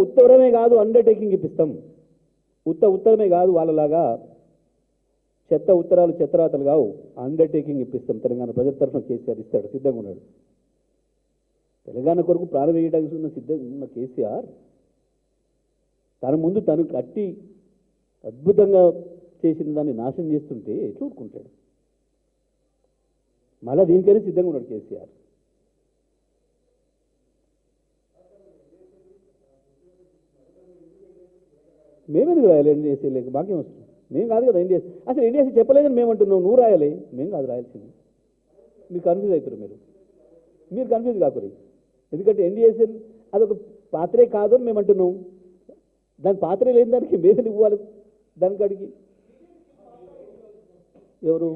ఉత్తరమే కాదు, అండర్టేకింగ్ ఇప్పిస్తాం. ఉత్తరమే కాదు, వాళ్ళలాగా చెత్త ఉత్తరాలు చెత్తరాతలు కావు, అండర్టేకింగ్ ఇప్పిస్తాం. తెలంగాణ ప్రజల తరఫున కేసీఆర్ ఇస్తాడు, సిద్ధంగా ఉన్నాడు. తెలంగాణ కొరకు ప్రాణం వేయడానికి ఉన్న సిద్ధంగా ఉన్న కేసీఆర్ తన ముందు తను కట్టి అద్భుతంగా చేసిన దాన్ని నాశనం చేస్తుంటే చూడుకుంటాడు. మళ్ళీ దీనికైనా సిద్ధంగా ఉన్నాడు కేసీఆర్. మేమేందుకు రాయాలి ఎన్డీఎస్సీ లేక? మాకేం వస్తుంది? మేము కాదు కదా ఎన్డీఎస్సీ. అసలు ఎన్డీఎస్సీ చెప్పలేదని మేము అంటున్నాం, నువ్వు రాయాలి, మేము కాదు రాయాల్సింది. మీరు కన్ఫ్యూజ్ అవుతారు. మీరు కన్ఫ్యూజ్ కాకూరి. ఎందుకంటే ఎన్డీఎస్సీ అదొక పాత్రే కాదు అని మేము అంటున్నాం. దాని పాత్రే లేని దానికి మేధలు ఇవ్వాలి. దానికాడికి ఎవరు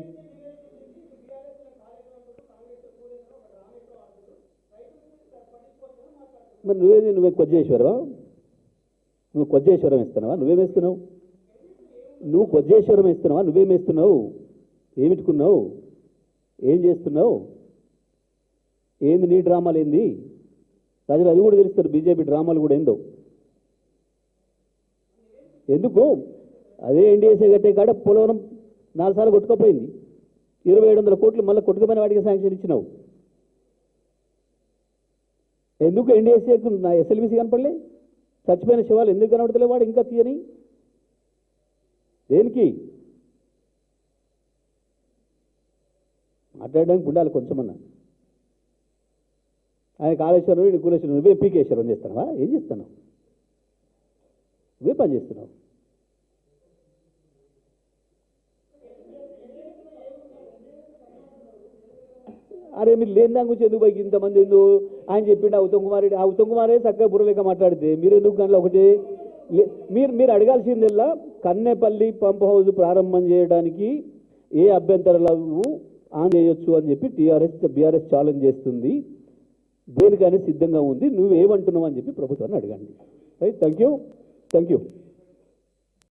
మరి నువ్వే కొజ్జేశ్వరవా? నువ్వు కొజ్జేశ్వరం ఇస్తున్నావా? నువ్వేమేస్తున్నావు? నువ్వు కొజ్జేశ్వరం ఇస్తున్నావా? నువ్వేమేస్తున్నావు? ఏమిట్టుకున్నావు? ఏం చేస్తున్నావు? ఏంది నీ డ్రామాలు? ఏంది? ప్రజలు అది కూడా తెలుస్తారు, బీజేపీ డ్రామాలు కూడా ఏందో. ఎందుకు? అదే ఎన్డీఎస్ఏ కట్టే కాడ పోలవరం 4 సార్లు కొట్టుకపోయింది. 2700 కోట్లు మళ్ళీ కొట్టుకుపోయిన వాటికి శాంక్షన్ ఇచ్చినావు. ఎందుకు ఎన్డీఎస్ఏకు నా ఎస్ఎల్బీసీ కనపడలే? చచ్చిపోయిన శివాలు ఎందుకు కనబడతలే? వాడు ఇంకా తీయని దేనికి? మాట్లాడడానికి ఉండాలి కొంచెమన్నా. ఆయన కాళేశ్వరం, కులేశ్వరం, నువ్వే పీకేశ్వరం చేస్తున్నావా? ఏం చేస్తున్నావు? నువ్వే పని చేస్తున్నావు. అరే మీరు లేని దాని గురించి ఎందుకు పైకి ఇంతమంది ఎందుకు? ఆయన చెప్పిండు ఆ ఉత్తమ్ కుమార్ రెడ్డి, ఆ ఉత్తమ్ కుమారే చక్కగా బుర్రలేక మాట్లాడితే మీరు ఎందుకు దాంట్లో ఒకటి మీరు అడగాల్సిందల్లా కన్నెపల్లి పంప్ హౌస్ ప్రారంభం చేయడానికి ఏ అభ్యంతరాలు ఆన్ చేయొచ్చు అని చెప్పి బీఆర్ఎస్ ఛాలెంజ్ చేస్తుంది. దేనికైనా సిద్ధంగా ఉంది, నువ్వేమంటున్నావు అని చెప్పి ప్రభుత్వాన్ని అడగండి. Right, thank you.